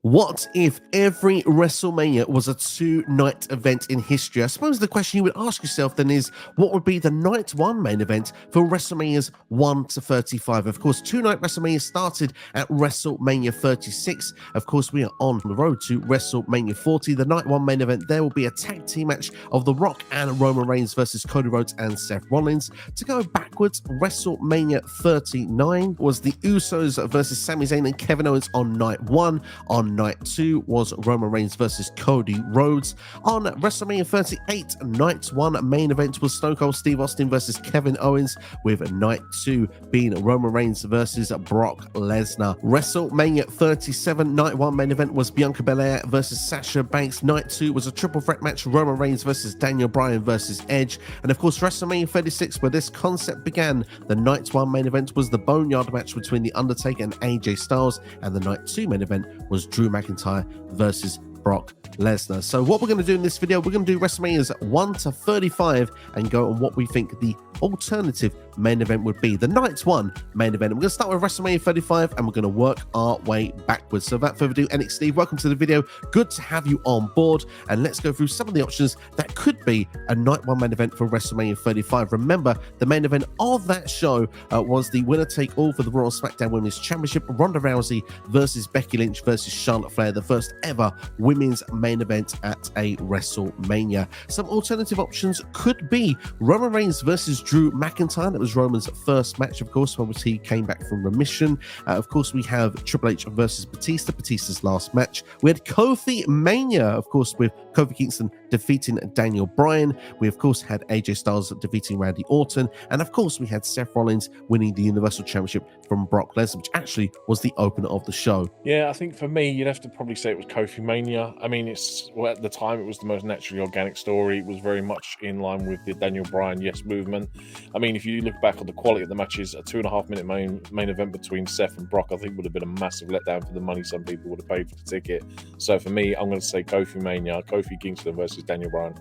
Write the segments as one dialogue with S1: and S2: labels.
S1: What if every WrestleMania was a two-night event in history? I suppose the question you would ask yourself then is, what would be the night one main event for WrestleMania's 1 to 35? Of course, two-night WrestleMania started at WrestleMania 36. Of course, we are on the road to WrestleMania 40. The night one main event, there will be a tag team match of The Rock and Roman Reigns versus Cody Rhodes and Seth Rollins. To go backwards, WrestleMania 39 was the Usos versus Sami Zayn and Kevin Owens on night one. On night two was Roman Reigns versus Cody Rhodes. On WrestleMania 38, night one main event was Stone Cold Steve Austin versus Kevin Owens, with night two being Roman Reigns versus Brock Lesnar. WrestleMania 37, night one main event was Bianca Belair versus Sasha Banks. Night two was a triple threat match, Roman Reigns versus Daniel Bryan versus Edge. And of course, WrestleMania 36, where this concept began, the night one main event was the Boneyard match between The Undertaker and AJ Styles, and the night two main event was Drew McIntyre versus Brock Lesnar. So what we're going to do in this video, we're going to do WrestleMania's 1 to 35 and go on what we think the alternative main event would be, the night one main event. And we're going to start with WrestleMania 35 and we're going to work our way backwards. So without further ado, NXSteve, welcome to the video. Good to have you on board, and let's go through some of the options that could be a night one main event for WrestleMania 35. Remember, the main event of that show was the winner take all for the Raw SmackDown Women's Championship, Ronda Rousey versus Becky Lynch versus Charlotte Flair, the first ever women's main event at a WrestleMania. Some alternative options could be Roman Reigns versus Drew McIntyre. That was Roman's first match, of course, once he came back from remission. Of course, we have Triple H versus Batista, Batista's last match. We had KofiMania, of course, with Kofi Kingston defeating Daniel Bryan. We, of course, had AJ Styles defeating Randy Orton. And, of course, we had Seth Rollins winning the Universal Championship from Brock Lesnar, which actually was the opener of the show.
S2: Yeah, I think for me, you'd have to probably say it was KofiMania. I mean, at the time, it was the most naturally organic story. It was very much in line with the Daniel Bryan Yes movement. I mean, if you look back at the quality of the matches, a 2.5 minute main event between Seth and Brock, I think would have been a massive letdown for the money some people would have paid for the ticket. So for me, I'm going to say KofiMania, Kofi Kingston versus Daniel Bryan.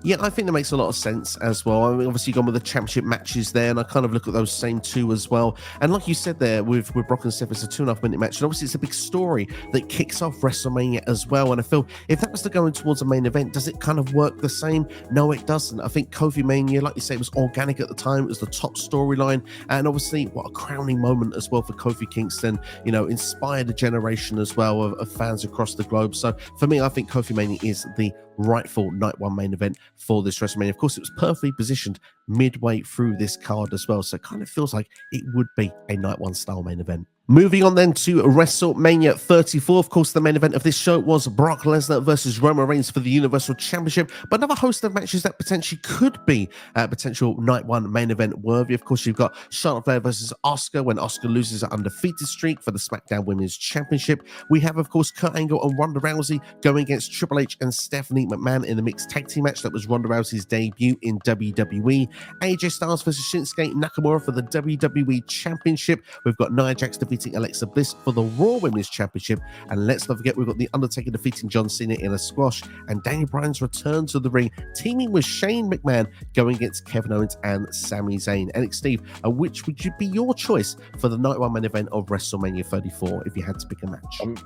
S1: Yeah, I think that makes a lot of sense as well. I mean, obviously, you've gone with the championship matches there, and I kind of look at those same two as well. And like you said there, with Brock and Seth, it's a 2.5 minute match, and obviously, it's a big story that kicks off WrestleMania as well. And I feel if that was to go in towards a main event, does it kind of work the same? No, it doesn't. I think KofiMania, like you say, was organic at the time. It was the top storyline, and obviously, what a crowning moment as well for Kofi Kingston. You know, inspired a generation as well of fans across the globe. So for me, I think KofiMania is the rightful night one main event for this WrestleMania. Of course, it was perfectly positioned midway through this card as well, so it kind of feels like it would be a night one style main event. Moving on then to WrestleMania 34. Of course, the main event of this show was Brock Lesnar versus Roman Reigns for the Universal Championship, but another host of matches that potentially could be potential night one main event worthy. Of course, you've got Charlotte Flair versus Asuka when Asuka loses an undefeated streak for the SmackDown Women's Championship. We have, of course, Kurt Angle and Ronda Rousey going against Triple H and Stephanie McMahon in a mixed tag team match. That was Ronda Rousey's debut in WWE. AJ Styles versus Shinsuke Nakamura for the WWE Championship. We've got Nia Jax defeating Alexa Bliss for the Raw Women's Championship. And let's not forget, we've got The Undertaker defeating John Cena in a squash, and Daniel Bryan's return to the ring, teaming with Shane McMahon, going against Kevin Owens and Sami Zayn. NXSteve, which would be your choice for the night one main event of WrestleMania 34 if you had to pick a match?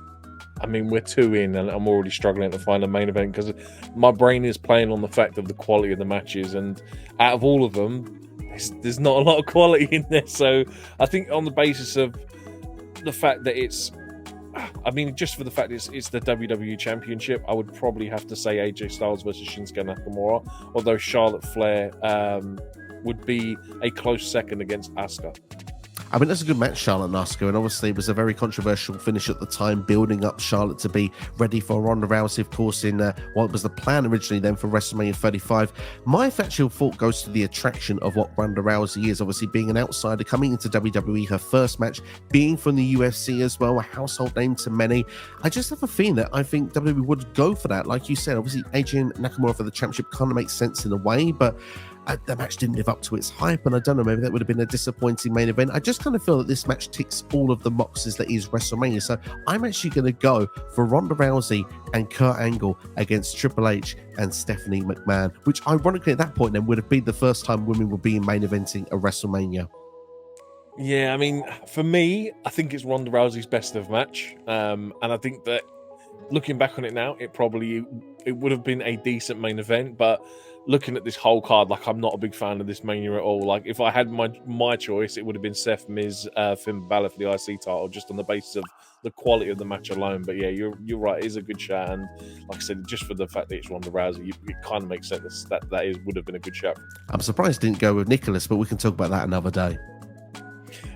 S2: I mean, we're two in, and I'm already struggling to find a main event because my brain is playing on the fact of the quality of the matches, and out of all of them, there's not a lot of quality in there. So I think on the basis of the fact that it's, I mean, just for the fact it's the WWE Championship, I would probably have to say AJ Styles versus Shinsuke Nakamura, although Charlotte Flair would be a close second against Asuka.
S1: I mean, that's a good match, Charlotte and Asuka, and obviously it was a very controversial finish at the time, building up Charlotte to be ready for Ronda Rousey, of course, in what was the plan originally then for WrestleMania 35. My actual thought goes to the attraction of what Ronda Rousey is, obviously being an outsider, coming into WWE, her first match, being from the UFC as well, a household name to many. I just have a feeling that I think WWE would go for that. Like you said, obviously AJ Nakamura for the championship kind of makes sense in a way, but the match didn't live up to its hype, and I don't know, maybe that would have been a disappointing main event. I just kind of feel that this match ticks all of the boxes that is WrestleMania, so I'm actually going to go for Ronda Rousey and Kurt Angle against Triple H and Stephanie McMahon, which ironically at that point then would have been the first time women would be main eventing a WrestleMania.
S2: Yeah, I mean, for me, I think it's Ronda Rousey's best of match, and I think that looking back on it now, it would have been a decent main event, but looking at this whole card, like, I'm not a big fan of this Mania at all. Like, if I had my choice, it would have been Seth, Miz, Finn Balor for the IC title, just on the basis of the quality of the match alone. But yeah, you're right, it is a good shout, and like I said, just for the fact that it's Ronda Rousey, it kind of makes sense that would have been a good shout.
S1: I'm surprised it didn't go with Nicholas, but we can talk about that another day.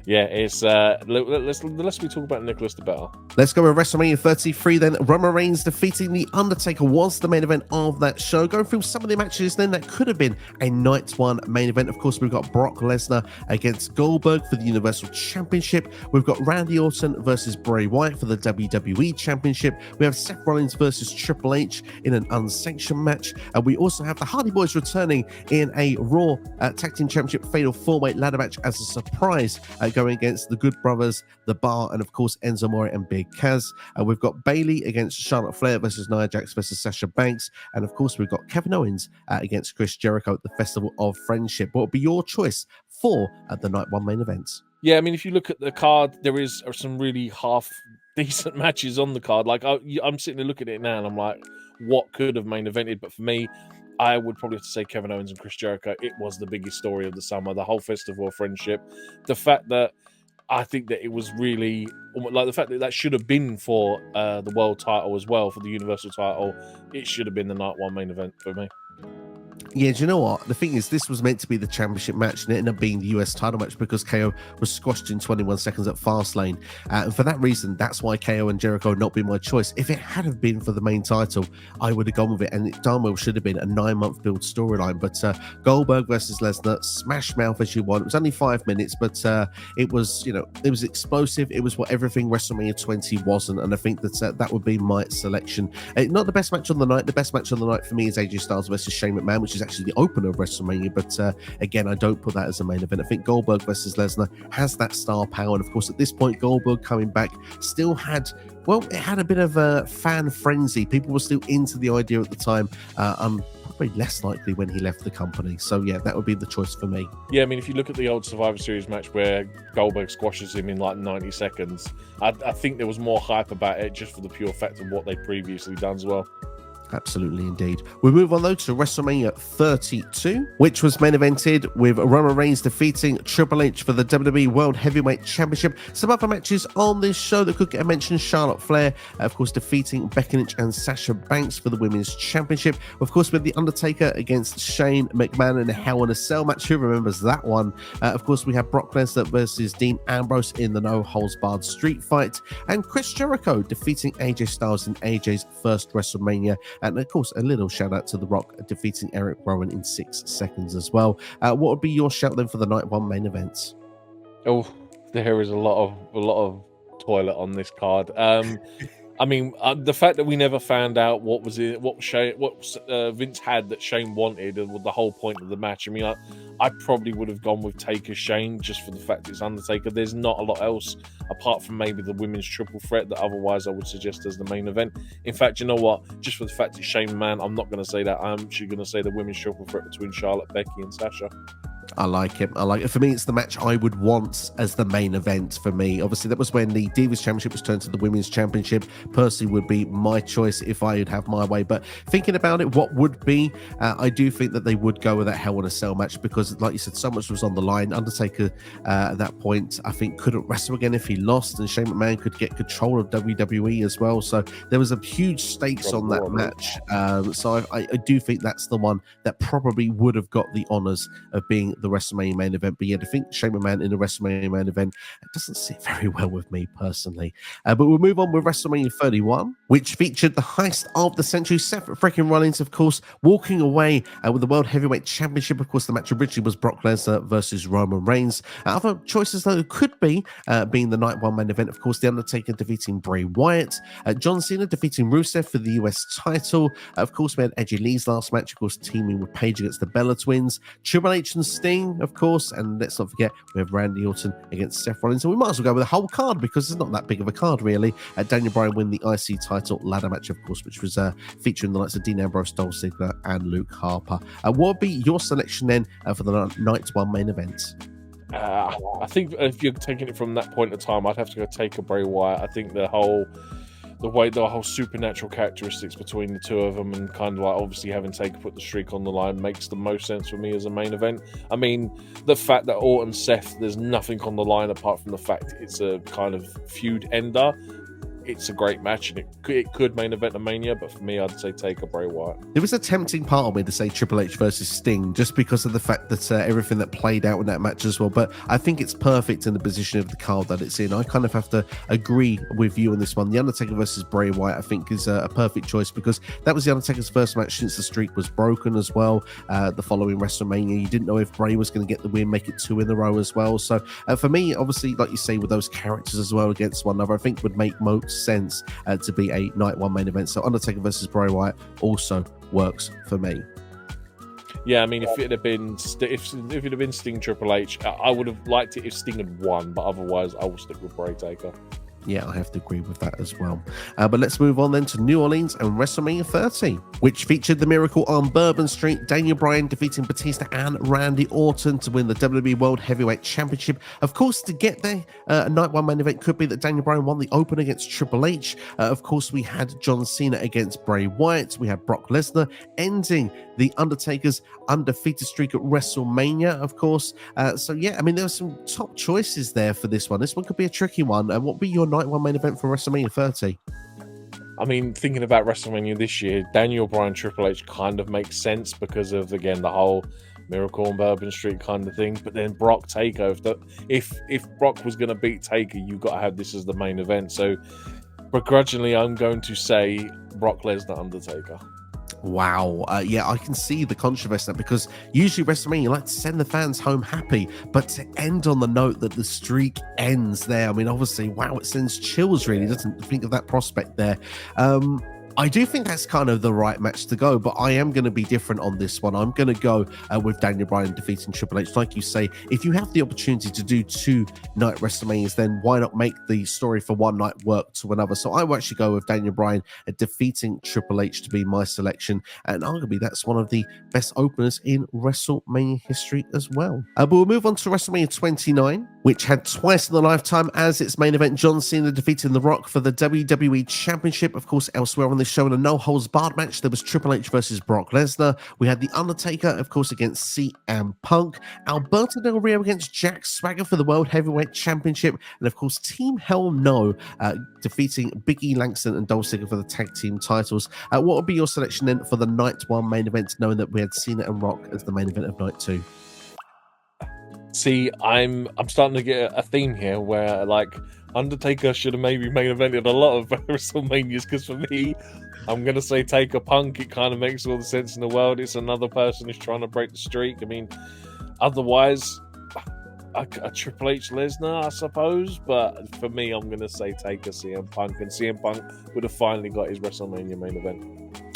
S2: Yeah, it's the less we talk about Nicholas, the better.
S1: Let's go with WrestleMania 33 then. Roman Reigns defeating The Undertaker was the main event of that show. Going through some of the matches then that could have been a night one main event. Of course, we've got Brock Lesnar against Goldberg for the Universal Championship. We've got Randy Orton versus Bray Wyatt for the WWE Championship. We have Seth Rollins versus Triple H in an unsanctioned match. And we also have the Hardy Boys returning in a Raw Tag Team Championship Fatal 4-Way ladder match as a surprise, going against the Good Brothers, The Bar, and of course Enzo Amore and Big Kaz. We've got Bayley against Charlotte Flair versus Nia Jax versus Sasha Banks, and of course we've got Kevin Owens against Chris Jericho at the Festival of Friendship. What would be your choice for the night one main events?
S2: Yeah, I mean, if you look at the card, there is some really half decent matches on the card. Like, I'm sitting there looking at it now, and I'm like, what could have main evented? But for me, I would probably have to say Kevin Owens and Chris Jericho. It was the biggest story of the summer, the whole Festival of Friendship. The fact that I think that it was really, like, the fact that should have been for the world title as well, for the Universal title. It should have been the night one main event for me.
S1: Yeah, do you know what? The thing is, this was meant to be the championship match, and it ended up being the US title match because KO was squashed in 21 seconds at Fastlane. And for that reason, that's why KO and Jericho would not be my choice. If it had have been for the main title, I would have gone with it, and it darn well should have been a 9-month build storyline. But Goldberg versus Lesnar, smash mouth as you want. It was only 5 minutes, but it was, it was explosive. It was what everything WrestleMania 20 wasn't, and I think that that would be my selection. Not the best match on the night. The best match on the night for me is AJ Styles versus Shane McMahon, which is actually the opener of WrestleMania, but again, I don't put that as a main event. I think Goldberg versus Lesnar has that star power, and of course at this point Goldberg coming back still had, well, it had a bit of a fan frenzy. People were still into the idea at the time. Probably less likely when he left the company. So yeah, that would be the choice for me.
S2: Yeah, I mean, if you look at the old Survivor Series match where Goldberg squashes him in like 90 seconds, I think there was more hype about it just for the pure fact of what they'd previously done as well.
S1: Absolutely, indeed. We move on though to WrestleMania 32, which was main evented with Roman Reigns defeating Triple H for the WWE World Heavyweight Championship. Some other matches on this show that could get a mention: Charlotte Flair, of course, defeating Becky Lynch and Sasha Banks for the Women's Championship. Of course, with The Undertaker against Shane McMahon in a Hell in a Cell match. Who remembers that one? Of course, we have Brock Lesnar versus Dean Ambrose in the No Holds Barred Street Fight, and Chris Jericho defeating AJ Styles in AJ's first WrestleMania. And of course, a little shout out to The Rock defeating Eric Rowan in 6 seconds as well. What would be your shout then for the night one main events?
S2: Oh, there is a lot of toilet on this card. I mean, the fact that we never found out what Vince had that Shane wanted, and the whole point of the match. I mean, I probably would have gone with Taker Shane just for the fact it's Undertaker. There's not a lot else apart from maybe the women's triple threat that otherwise I would suggest as the main event. In fact, you know what? Just for the fact it's Shane McMahon, I'm not going to say that. I'm actually going to say the women's triple threat between Charlotte, Becky, and Sasha.
S1: I like it. For me, it's the match I would want as the main event for me. Obviously, that was when the Divas Championship was turned to the Women's Championship. Personally, would be my choice if I would have my way. But thinking about it, what would be? I do think that they would go with that Hell in a Cell match because, like you said, so much was on the line. Undertaker, at that point, I think couldn't wrestle again if he lost, and Shane McMahon could get control of WWE as well. So there was a huge stakes on that match. So I do think that's the one that probably would have got the honors of being the WrestleMania main event. But yeah, I think Shane McMahon in the WrestleMania main event, it doesn't sit very well with me personally. But we'll move on with WrestleMania 31, which featured the heist of the century. Seth freaking Rollins, of course, walking away with the World Heavyweight Championship. Of course, the match originally was Brock Lesnar versus Roman Reigns. Other choices, though, could be being the night one main event. Of course, The Undertaker defeating Bray Wyatt. John Cena defeating Rusev for the US title. Of course, we had Edgy Lee's last match, of course, teaming with Paige against the Bella Twins. Triple H and Sting, of course, and let's not forget we have Randy Orton against Seth Rollins, and we might as well go with the whole card because it's not that big of a card really. Daniel Bryan win the IC title ladder match, of course, which was featuring the likes of Dean Ambrose, Dolph Ziggler, and Luke Harper. What would be your selection then for the night one main event? I
S2: think if you're taking it from that point of time, I'd have to go take a Bray Wyatt. I think the whole the whole supernatural characteristics between the two of them, and kind of like obviously having Taker put the streak on the line makes the most sense for me as a main event. I mean, the fact that Orton Seth, there's nothing on the line apart from the fact it's a kind of feud ender. It's a great match, and it could main event a Mania, but for me, I'd say Taker Bray Wyatt.
S1: There was a tempting part of me to say Triple H versus Sting, just because of the fact that everything that played out in that match as well. But I think it's perfect in the position of the card that it's in. I kind of have to agree with you on this one. The Undertaker versus Bray Wyatt, I think, is a perfect choice, because that was the Undertaker's first match since the streak was broken as well. The following WrestleMania, you didn't know if Bray was going to get the win, make it 2 in a row as well. So for me, obviously, like you say, with those characters as well against one another, I think would make most sense to be a night one main event. So Undertaker versus Bray Wyatt also works for me.
S2: Yeah, I mean, if it had been if it had been Sting Triple H, I would have liked it if Sting had won, but otherwise, I will stick with Bray Taker.
S1: Yeah, I have to agree with that as well. But let's move on then to New Orleans and WrestleMania 30, which featured the Miracle on Bourbon Street, Daniel Bryan defeating Batista and Randy Orton to win the WWE World Heavyweight Championship. Of course, to get there, a night one main event could be that Daniel Bryan won the Open against Triple H. Of course, we had John Cena against Bray Wyatt. We had Brock Lesnar ending the Undertaker's undefeated streak at WrestleMania, of course. So yeah, I mean, there were some top choices there for this one. This one could be a tricky one. What would be your night one main event for WrestleMania 30?
S2: I mean, thinking about WrestleMania this year, Daniel Bryan Triple H kind of makes sense because of, again, the whole Miracle on Bourbon Street kind of thing. But then Brock Taker, if Brock was going to beat Taker, you've got to have this as the main event. So begrudgingly, I'm going to say Brock Lesnar Undertaker.
S1: Wow. Yeah, I can see the controversy, because usually WrestleMania, you like to send the fans home happy, but to end on the note that the streak ends there, I mean, obviously, wow, it sends chills, really, doesn't think of that prospect there. I do think that's kind of the right match to go, but I am going to be different on this one. I'm going to go with Daniel Bryan defeating Triple H. Like you say, if you have the opportunity to do 2 night WrestleManias, then why not make the story for one night work to another? So I will actually go with Daniel Bryan defeating Triple H to be my selection, and arguably that's one of the best openers in WrestleMania history as well. But we'll move on to WrestleMania 29, which had twice in the lifetime as its main event John Cena defeating The Rock for the WWE Championship. Of course, elsewhere on this show in a no-holds-barred match, there was Triple H versus Brock Lesnar. We had The Undertaker, of course, against CM Punk, Alberto Del Rio against Jack Swagger for the World Heavyweight Championship, and of course, Team Hell No defeating Big E Langston and Dolph Ziggler for the tag team titles. What would be your selection then for the night one main event, knowing that we had Cena and Rock as the main event of night 2?
S2: See, I'm starting to get a theme here where, like, Undertaker should have maybe main evented a lot of WrestleManias, because for me, I'm going to say Taker Punk. It kind of makes all the sense in the world. It's another person who's trying to break the streak. I mean, otherwise, a Triple H Lesnar, I suppose. But for me, I'm going to say Taker CM Punk. And CM Punk would have finally got his WrestleMania main event.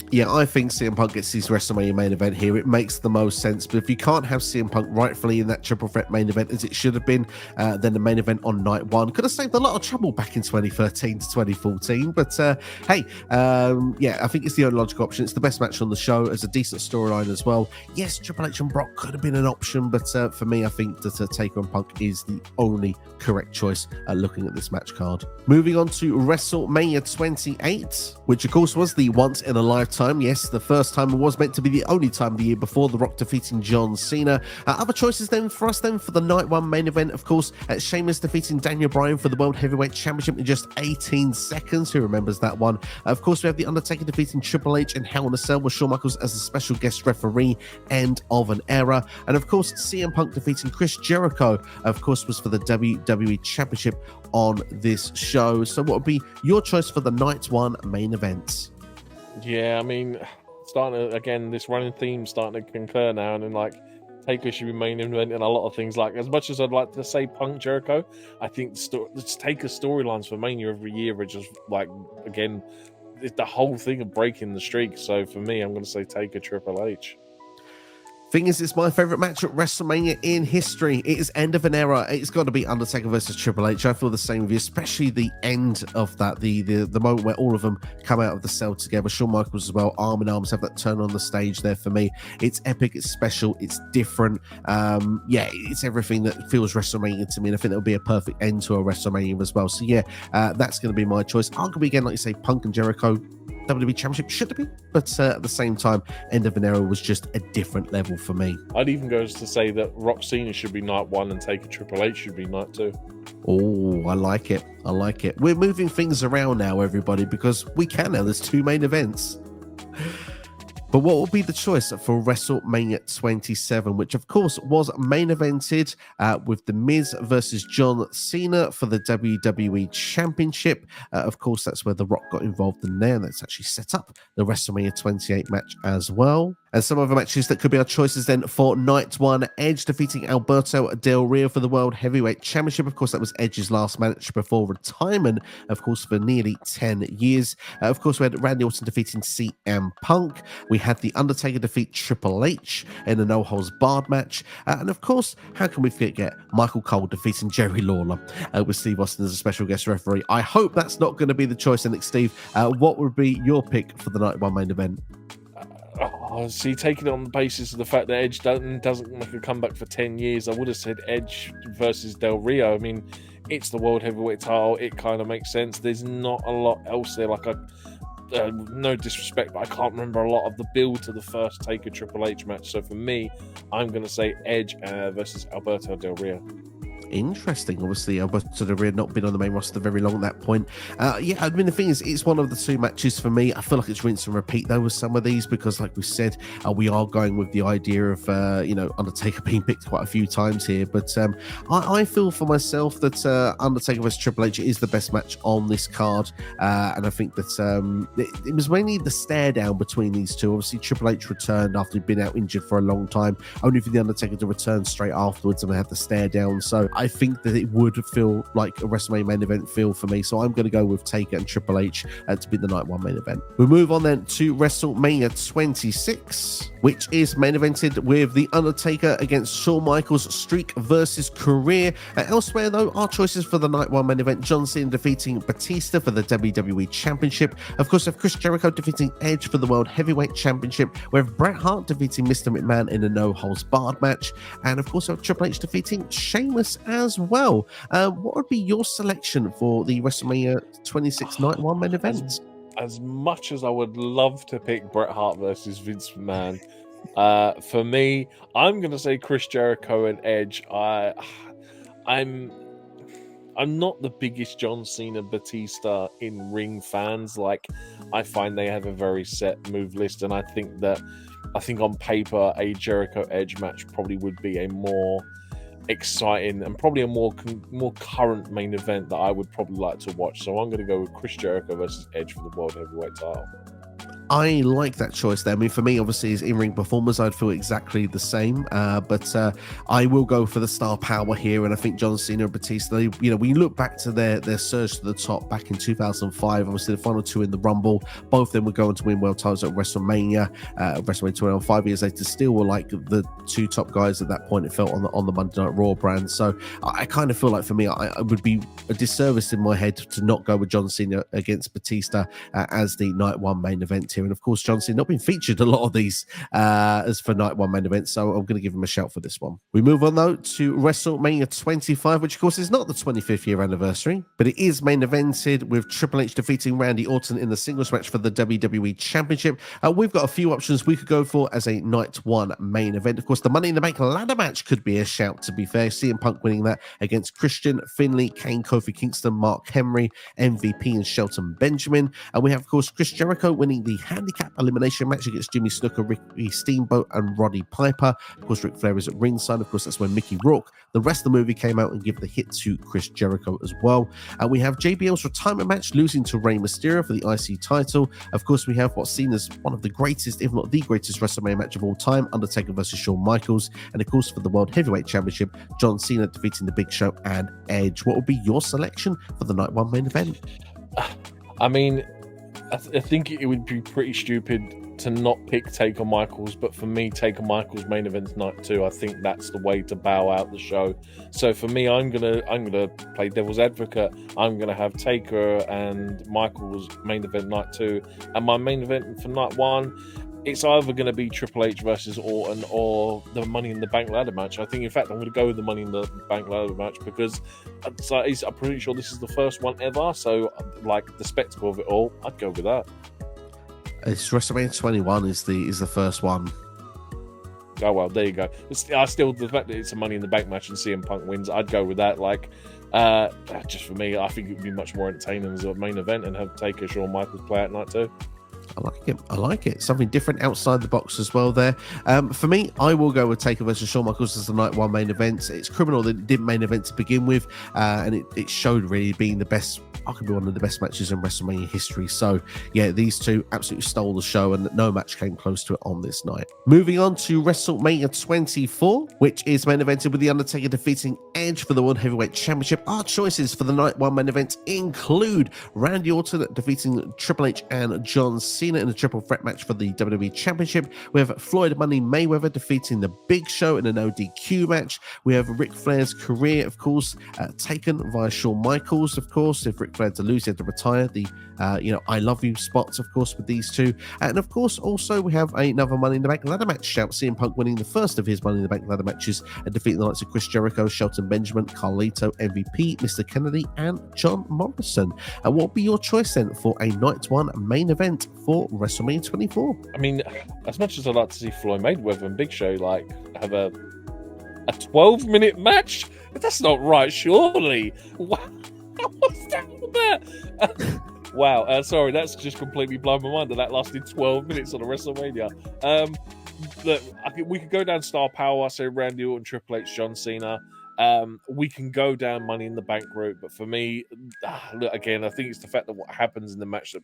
S1: Yeah, I think CM Punk gets his WrestleMania main event here. It makes the most sense. But if you can't have CM Punk rightfully in that triple threat main event as it should have been, then the main event on night 1 could have saved a lot of trouble back in 2013 to 2014. But hey, yeah, I think it's the only logical option. It's the best match on the show. It's a decent storyline as well. Yes, Triple H and Brock could have been an option, but for me, I think that Taker and Punk is the only correct choice looking at this match card. Moving on to WrestleMania 28, which of course was the once in a lifetime. Yes, the first time, it was meant to be the only time of the year before The Rock defeating John Cena. Other choices then for us then for the night 1 main event, of course, Sheamus defeating Daniel Bryan for the World Heavyweight Championship in just 18 seconds. Who remembers that one? Of course, we have The Undertaker defeating Triple H in Hell in a Cell with Shawn Michaels as a special guest referee. End of an era. And of course, CM Punk defeating Chris Jericho, of course, was for the WWE Championship on this show. So what would be your choice for the night 1 main event?
S2: Yeah, I mean, starting to, again, this running theme starting to concur now, and then, like, Taker should be main eventing a lot of things. Like, as much as I'd like to say Punk Jericho, I think Taker storylines for Mania every year are just, like, again, it's the whole thing of breaking the streak. So for me, I'm going to say Taker Triple H.
S1: Thing is, it's my favorite match at WrestleMania in history. It is end of an era. It's got to be Undertaker versus Triple H. I feel the same with you, especially the end of that, the moment where all of them come out of the cell together. Shawn Michaels as well, arm in arms, have that turn on the stage there for me. It's epic, it's special, it's different. Yeah, it's everything that feels WrestleMania to me, and I think that'll be a perfect end to a WrestleMania as well. So yeah, that's going to be my choice. Arguably, again, like you say, Punk and Jericho, WWE Championship should it be, but at the same time, end of an era was just a different level for me.
S2: I'd even go as to say that Rock Cena should be night 1 and Taker Triple H should be night 2.
S1: Oh, I like it. I like it. We're moving things around now, everybody, because we can now. There's 2 main events. But what will be the choice for WrestleMania 27, which of course was main evented with The Miz versus John Cena for the WWE Championship. Of course, that's where The Rock got involved in there. That's actually set up the WrestleMania 28 match as well. And some other matches that could be our choices then for night 1, Edge defeating Alberto Del Rio for the World Heavyweight Championship. Of course, that was Edge's last match before retirement, of course, for nearly 10 years. Of course, we had Randy Orton defeating CM Punk. We had The Undertaker defeat Triple H in a no-holds-barred match. And of course, how can we forget Michael Cole defeating Jerry Lawler with Steve Austin as a special guest referee? I hope that's not going to be the choice, NXSteve. What would be your pick for the night 1 main event?
S2: See, taking it on the basis of the fact that Edge doesn't make a comeback for 10 years, I would have said Edge versus Del Rio. I mean, it's the World Heavyweight title. It kind of makes sense. There's not a lot else there. Like, no disrespect, but I can't remember a lot of the build to the first Taker Triple H match. So for me, I'm going to say Edge versus Alberto Del Rio.
S1: Interesting. Obviously, Alberto Del Rio not been on the main roster very long at that point. Yeah, I mean, the thing is, it's one of the 2 matches for me. I feel like it's rinse and repeat, though, with some of these, because like we said, we are going with the idea of, Undertaker being picked quite a few times here. But I feel for myself that Undertaker vs. Triple H is the best match on this card. And I think that it was mainly the stare down between these two. Obviously, Triple H returned after he'd been out injured for a long time, only for the Undertaker to return straight afterwards, and they had the stare down. So I think that it would feel like a WrestleMania main event feel for me. So I'm going to go with Taker and Triple H to be the night 1 main event. We move on then to WrestleMania 26, which is main evented with The Undertaker against Shawn Michaels, streak versus career. Elsewhere, though, our choices for the night 1 main event: John Cena defeating Batista for the WWE Championship. Of course, we have Chris Jericho defeating Edge for the World Heavyweight Championship. We have Bret Hart defeating Mr. McMahon in a no-holds-barred match. And of course, we have Triple H defeating Sheamus as well. What would be your selection for the WrestleMania 26 night 1 main event?
S2: As much as I would love to pick Bret Hart versus Vince McMahon, for me, I'm going to say Chris Jericho and Edge. I'm not the biggest John Cena Batista in ring fans. Like, I find they have a very set move list, and I think on paper a Jericho Edge match probably would be a more exciting and probably a more current main event that I would probably like to watch. So I'm going to go with Chris Jericho versus Edge for the World Heavyweight title.
S1: I like that choice there. I mean, for me, obviously, as in-ring performers, I'd feel exactly the same. But I will go for the star power here. And I think John Cena and Batista, when you look back to their surge to the top back in 2005, obviously the final 2 in the Rumble, both of them were going to win world titles at WrestleMania. WrestleMania 21, 5 years later, still were like the 2 top guys at that point, it felt, on the Monday Night Raw brand. So I kind of feel like, for me, I would be a disservice in my head to not go with John Cena against Batista as the night 1 main event here. And of course, John Cena not been featured a lot of these as for night 1 main events, so I'm going to give him a shout for this one. We move on though to WrestleMania 25, which of course is not the 25th year anniversary, but it is main evented with Triple H defeating Randy Orton in the singles match for the WWE Championship. We've got a few options we could go for as a night 1 main event. Of course, the Money in the Bank ladder match could be a shout, to be fair. CM Punk winning that against Christian, Finlay, Kane, Kofi Kingston, Mark Henry, MVP, and Shelton Benjamin. And we have, of course, Chris Jericho winning the handicap elimination match against Jimmy Snuka, Ricky Steamboat, and Roddy Piper. Of course, Ric Flair is at ringside. Of course, that's when Mickey Rourke, the rest of the movie, came out and gave the hit to Chris Jericho as well. We have JBL's retirement match, losing to Rey Mysterio for the IC title. Of course, we have what's seen as one of the greatest, if not the greatest, WrestleMania match of all time, Undertaker versus Shawn Michaels. And of course, for the World Heavyweight Championship, John Cena defeating The Big Show and Edge. What would be your selection for the night 1 main event?
S2: I mean, I think it would be pretty stupid to not pick Taker Michaels, but for me, Taker Michaels main event night 2, I think that's the way to bow out the show. So for me, I'm gonna play devil's advocate. I'm gonna have Taker and Michaels main event night 2, and my main event for night 1, it's either going to be Triple H versus Orton or the Money in the Bank ladder match. I think, in fact, I'm going to go with the Money in the Bank ladder match because I'm pretty sure this is the first one ever. So, like, the spectacle of it all, I'd go with that.
S1: It's WrestleMania 21 is the first one.
S2: Oh well, there you go. The fact that it's a Money in the Bank match and CM Punk wins, I'd go with that. Like, just for me, I think it would be much more entertaining as a main event and have Taker, Shawn Michaels play at night 2.
S1: I like it. Something different outside the box as well there. For me, I will go with Taker versus Shawn Michaels as the night 1 main event. It's criminal that it didn't main event to begin with, and it showed really being the best, arguably one of the best matches in WrestleMania history. So yeah, these two absolutely stole the show, and no match came close to it on this night. Moving on to WrestleMania 24, which is main evented with The Undertaker defeating Edge for the World Heavyweight Championship. Our choices for the night 1 main event include Randy Orton defeating Triple H and John Cena in a triple threat match for the WWE Championship. We have Floyd Money Mayweather defeating The Big Show in an ODQ match. We have Ric Flair's career, of course, taken via Shawn Michaels, of course. If Ric Flair had to lose, he had to retire. The I love you spots, of course, with these two. And of course, also we have another Money in the Bank ladder match. Shout CM Punk winning the first of his Money in the Bank ladder matches and defeating the likes of Chris Jericho, Shelton Benjamin, Carlito, MVP, Mr. Kennedy, and John Morrison. And what would be your choice then for a night 1 main event for WrestleMania 24?
S2: I mean, as much as I'd like to see Floyd Mayweather and Big Show like have a 12-minute match, that's not right, surely. Wow. What's that all about? Wow, sorry, that's just completely blown my mind that lasted 12 minutes on a WrestleMania. Look, we could go down Star Power, say Randy Orton, Triple H, John Cena. We can go down Money in the Bank route, but for me, look, again, I think it's the fact that what happens in the match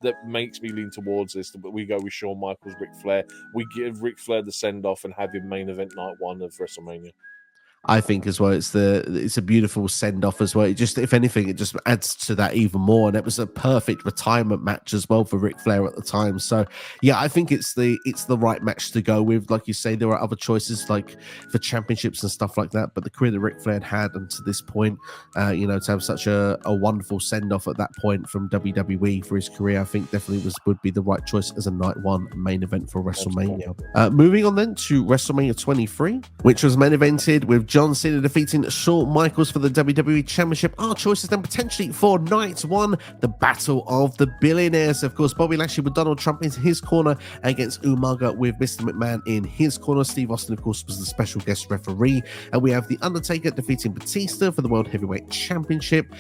S2: that makes me lean towards this. But we go with Shawn Michaels, Ric Flair. We give Ric Flair the send off and have him main event night 1 of WrestleMania.
S1: I think as well, it's a beautiful send off as well. It just, if anything, it just adds to that even more. And it was a perfect retirement match as well for Ric Flair at the time. So yeah, I think it's the right match to go with. Like you say, there are other choices like for championships and stuff like that. But the career that Ric Flair had and to this point, to have such a wonderful send off at that point from WWE for his career, I think definitely would be the right choice as a night 1 main event for WrestleMania. Moving on then to WrestleMania 23, which was main evented with John Cena defeating Shawn Michaels for the WWE Championship. Our choices then potentially for night 1, the Battle of the Billionaires. Of course, Bobby Lashley with Donald Trump in his corner against Umaga with Mr. McMahon in his corner. Steve Austin, of course, was the special guest referee. And we have The Undertaker defeating Batista for the World Heavyweight Championship.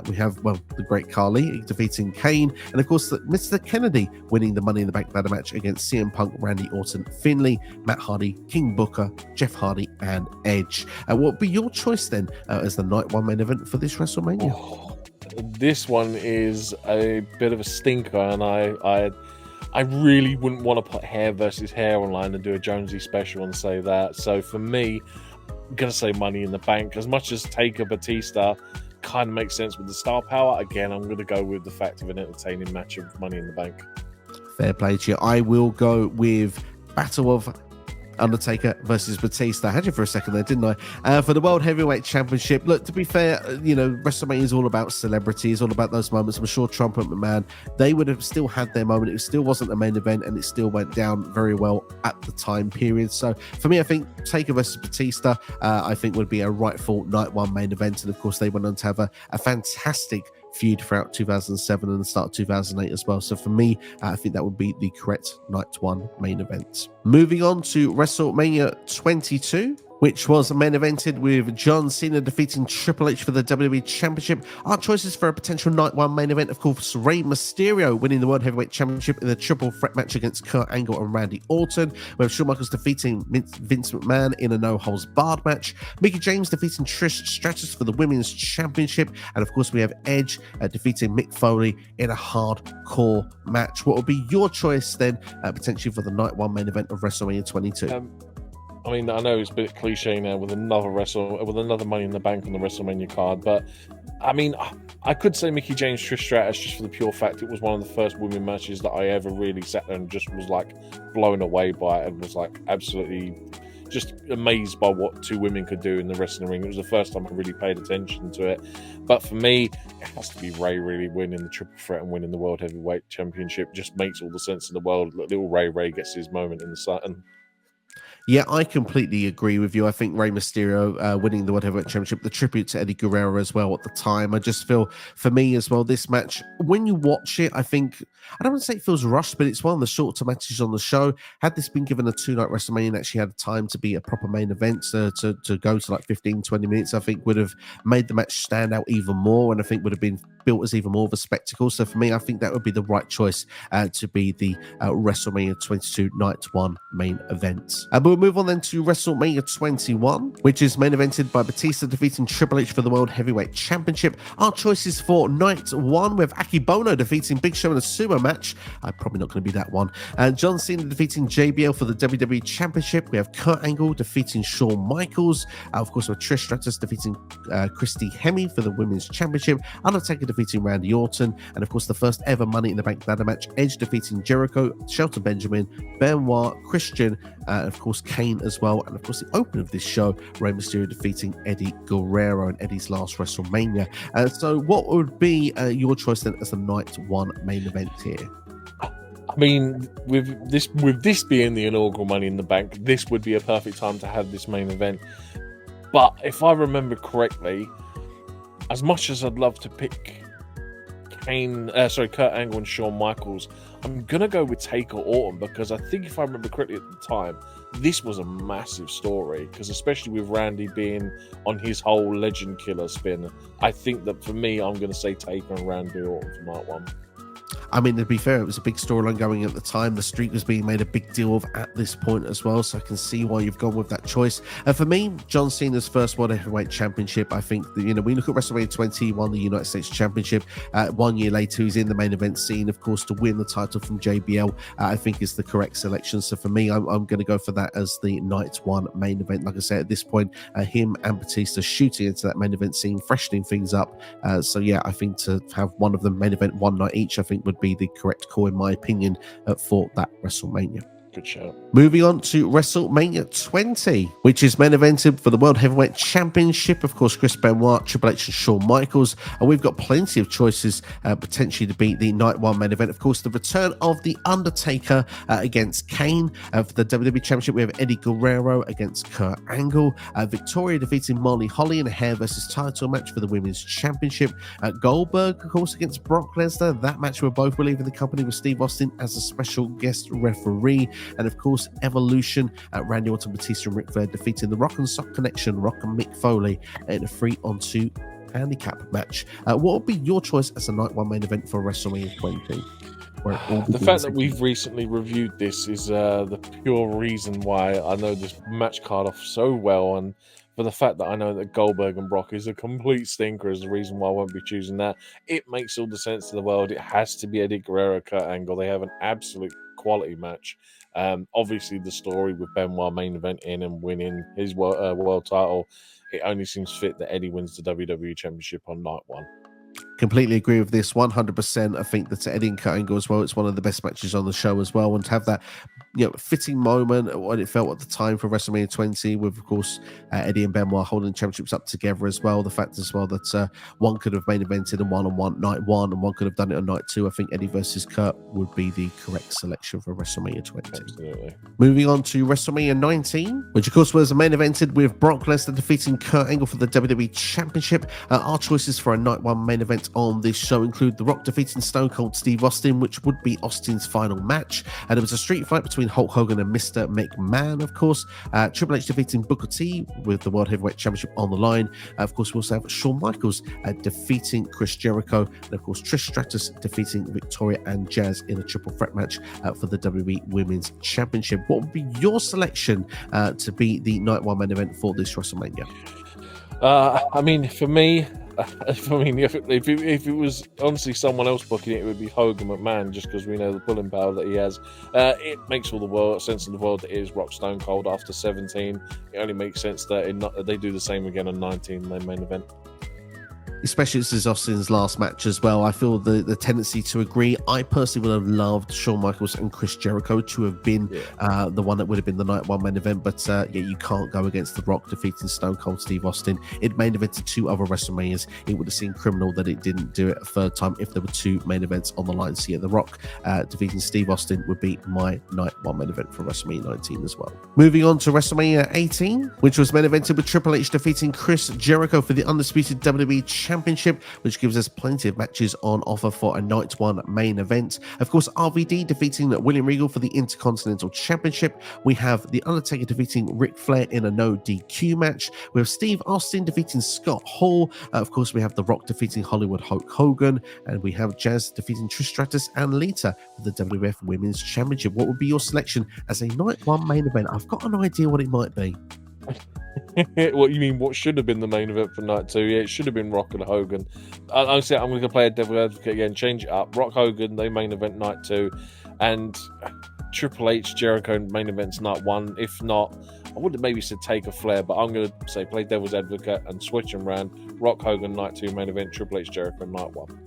S1: We have, the great Khali defeating Kane. And of course, Mr. Kennedy winning the Money in the Bank ladder match against CM Punk, Randy Orton, Finlay, Matt Hardy, King Booker, Jeff Hardy, and Edge. What would be your choice then as the night 1 main event for this WrestleMania?
S2: This one is a bit of a stinker, and I really wouldn't want to put hair versus hair online and do a Jonesy special and say that. So for me, I'm going to say Money in the Bank. As much as Taker Batista kind of makes sense with the star power, again, I'm going to go with the fact of an entertaining match of Money in the Bank.
S1: Fair play to you. I will go with Battle of Undertaker versus Batista. I had you for a second there, didn't I? For the World Heavyweight Championship. Look, to be fair, WrestleMania is all about celebrities, all about those moments. I'm sure Trump and McMahon, they would have still had their moment. It still wasn't a main event, and it still went down very well at the time period. So for me, I think Taker versus Batista, I think would be a rightful night 1 main event. And of course, they went on to have a fantastic feud throughout 2007 and the start of 2008 as well. So for me, I think that would be the correct night 1 main event. Moving on to WrestleMania 22, which was main evented with John Cena defeating Triple H for the WWE Championship. Our choices for a potential night 1 main event, of course, Rey Mysterio winning the World Heavyweight Championship in the triple threat match against Kurt Angle and Randy Orton. We have Shawn Michaels defeating Vince McMahon in a no-holds-barred match. Mickie James defeating Trish Stratus for the Women's Championship. And of course, we have Edge defeating Mick Foley in a hardcore match. What would be your choice then, potentially for the night 1 main event of WrestleMania 22?
S2: I mean, I know it's a bit cliche now with another Money in the Bank on the WrestleMania card, but I mean, I could say Mickie James Trish Stratus just for the pure fact it was one of the first women matches that I ever really sat there and just was like blown away by it and was like absolutely just amazed by what two women could do in the wrestling ring. It was the first time I really paid attention to it. But for me, it has to be Ray really winning the triple threat and winning the World Heavyweight Championship. Just makes all the sense in the world. Little Ray gets his moment in the sun.
S1: Yeah, I completely agree with you. I think Rey Mysterio winning the World Heavyweight Championship, the tribute to Eddie Guerrero as well at the time. I just feel, for me as well, this match, when you watch it, I think, I don't want to say it feels rushed, but it's one of the shorter matches on the show. Had this been given a 2-night WrestleMania and actually had time to be a proper main event to go to like 15, 20 minutes, I think would have made the match stand out even more, and I think would have been built as even more of a spectacle. So for me, I think that would be the right choice to be the WrestleMania 22 Night 1 main event. But we'll move on then to WrestleMania 21, which is main evented by Batista defeating Triple H for the World Heavyweight Championship. Our choices for Night 1, we have Akibono defeating Big Show in a sumo match. Probably not going to be that one. John Cena defeating JBL for the WWE Championship. We have Kurt Angle defeating Shawn Michaels. Of course, we have Trish Stratus defeating Christy Hemme for the Women's Championship. Undertaker defeating Randy Orton. And of course, the first ever Money in the Bank ladder match, Edge defeating Jericho, Shelton Benjamin, Benoit, Christian, and of course Kane as well. And of course, the opener of this show, Rey Mysterio defeating Eddie Guerrero in Eddie's last WrestleMania. So what would be your choice then as the Night 1 main event here?
S2: I mean, with this being the inaugural Money in the Bank, this would be a perfect time to have this main event. But if I remember correctly, as much as I'd love to pick Kurt Angle and Shawn Michaels, I'm gonna go with Taker Orton, because I think if I remember correctly at the time, this was a massive story, because especially with Randy being on his whole legend killer spin, I think that for me, I'm gonna say Taker and Randy Orton for Night 1.
S1: I mean, to be fair, it was a big storyline going at the time. The streak was being made a big deal of at this point as well, so I can see why you've gone with that choice. For me, John Cena's first World Heavyweight Championship, I think that, we look at WrestleMania 20, he won the United States Championship. 1 year later, he's in the main event scene, of course, to win the title from JBL, I think is the correct selection. So for me, I'm going to go for that as the Night 1 main event. Like I said, at this point, him and Batista shooting into that main event scene, freshening things up. So yeah, I think to have one of them main event one night each, I think would be the correct call in my opinion for that WrestleMania.
S2: Good show.
S1: Moving on to WrestleMania 20, which is main evented for the World Heavyweight Championship. Of course, Chris Benoit, Triple H, and Shawn Michaels. And we've got plenty of choices potentially to beat the Night 1 main event. Of course, the return of The Undertaker against Kane. For the WWE Championship, we have Eddie Guerrero against Kurt Angle. Victoria defeating Molly Holly in a hair versus title match for the Women's Championship. Goldberg, of course, against Brock Lesnar. That match where both were leaving the company with Steve Austin as a special guest referee. And of course, Evolution, Randy Orton, Batista, and Ric Flair defeating the Rock and Sock Connection, Rock and Mick Foley in a 3-on-2 handicap match. What would be your choice as a Night 1 main event for WrestleMania 20?
S2: The fact that we've recently reviewed this is the pure reason why I know this match card off so well, and for the fact that I know that Goldberg and Brock is a complete stinker is the reason why I won't be choosing that. It makes all the sense in the world. It has to be Eddie Guerrero, Kurt Angle. They have an absolute quality match. Obviously, the story with Benoit main event in and winning his world title, it only seems fit that Eddie wins the WWE Championship on Night 1.
S1: Completely agree with this 100%. I think that Eddie and Kurt Angle as well, it's one of the best matches on the show as well, and to have that fitting moment what it felt at the time for WrestleMania 20 with, of course, Eddie and Benoit holding championships up together as well. The fact as well that one could have main evented in one-on-one Night 1 and one could have done it on Night 2. I think Eddie versus Kurt would be the correct selection for WrestleMania 20.
S2: Absolutely.
S1: Moving on to WrestleMania 19, which of course was a main evented with Brock Lesnar defeating Kurt Angle for the WWE Championship. Our choices for a Night 1 main event on this show include The Rock defeating Stone Cold Steve Austin, which would be Austin's final match. And there was a street fight between Hulk Hogan and Mr. McMahon, of course. Triple H defeating Booker T with the World Heavyweight Championship on the line. Of course, we also have Shawn Michaels defeating Chris Jericho. And of course, Trish Stratus defeating Victoria and Jazz in a triple threat match for the WWE Women's Championship. What would be your selection to be the Night 1 main event for this WrestleMania?
S2: I mean, for me, if it was honestly someone else booking it, it would be Hogan McMahon, just because we know the pulling power that he has. It makes all the sense in the world that it is Rock Stone Cold after 17. It only makes sense that they do the same again on 19, their main event.
S1: especially this is Austin's last match as well. I feel the tendency to agree. I personally would have loved Shawn Michaels and Chris Jericho to have been the one that would have been the night one main event, but yeah, you can't go against The Rock defeating Stone Cold Steve Austin. It main evented 2 other WrestleManias. It would have seemed criminal that it didn't do it a third time if there were 2 main events on the line. So yeah, The Rock defeating Steve Austin would be my night one main event for WrestleMania 19 as well. Moving on to WrestleMania 18, which was main evented with Triple H defeating Chris Jericho for the undisputed WWE Championship, which gives us plenty of matches on offer for a night one main event. Of course, RVD defeating William Regal for the Intercontinental Championship. We have The Undertaker defeating Ric Flair in a no DQ match. We have Steve Austin defeating Scott Hall. Of course, we have The Rock defeating Hollywood Hulk Hogan, and we have Jazz defeating Trish Stratus and Lita for the WWF Women's Championship. What would be your selection as a night one main event? I've got an idea what it might be.
S2: What you mean? What should have been the main event for night 2? Yeah, it should have been Rock and Hogan. I'm going to play a devil advocate again, change it up. Rock Hogan, they main event night 2, and Triple H Jericho main events night 1. If not, I would have maybe said take a Flair, but I'm going to say play devil's advocate and switch them around. Rock Hogan night 2 main event, Triple H Jericho night 1.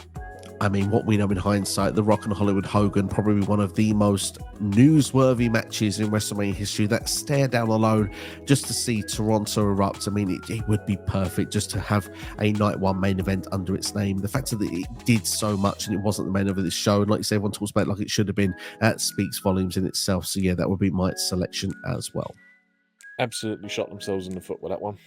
S1: I mean, what we know in hindsight, The Rock and Hollywood Hogan, probably one of the most newsworthy matches in WrestleMania history. That stare down alone, just to see Toronto erupt. I mean, it would be perfect just to have a night one main event under its name. The fact that it did so much and it wasn't the main event of this show, and like you say, everyone talks about it like it should have been, speaks volumes in itself. So yeah, that would be my selection as well.
S2: Absolutely shot themselves in the foot with that one.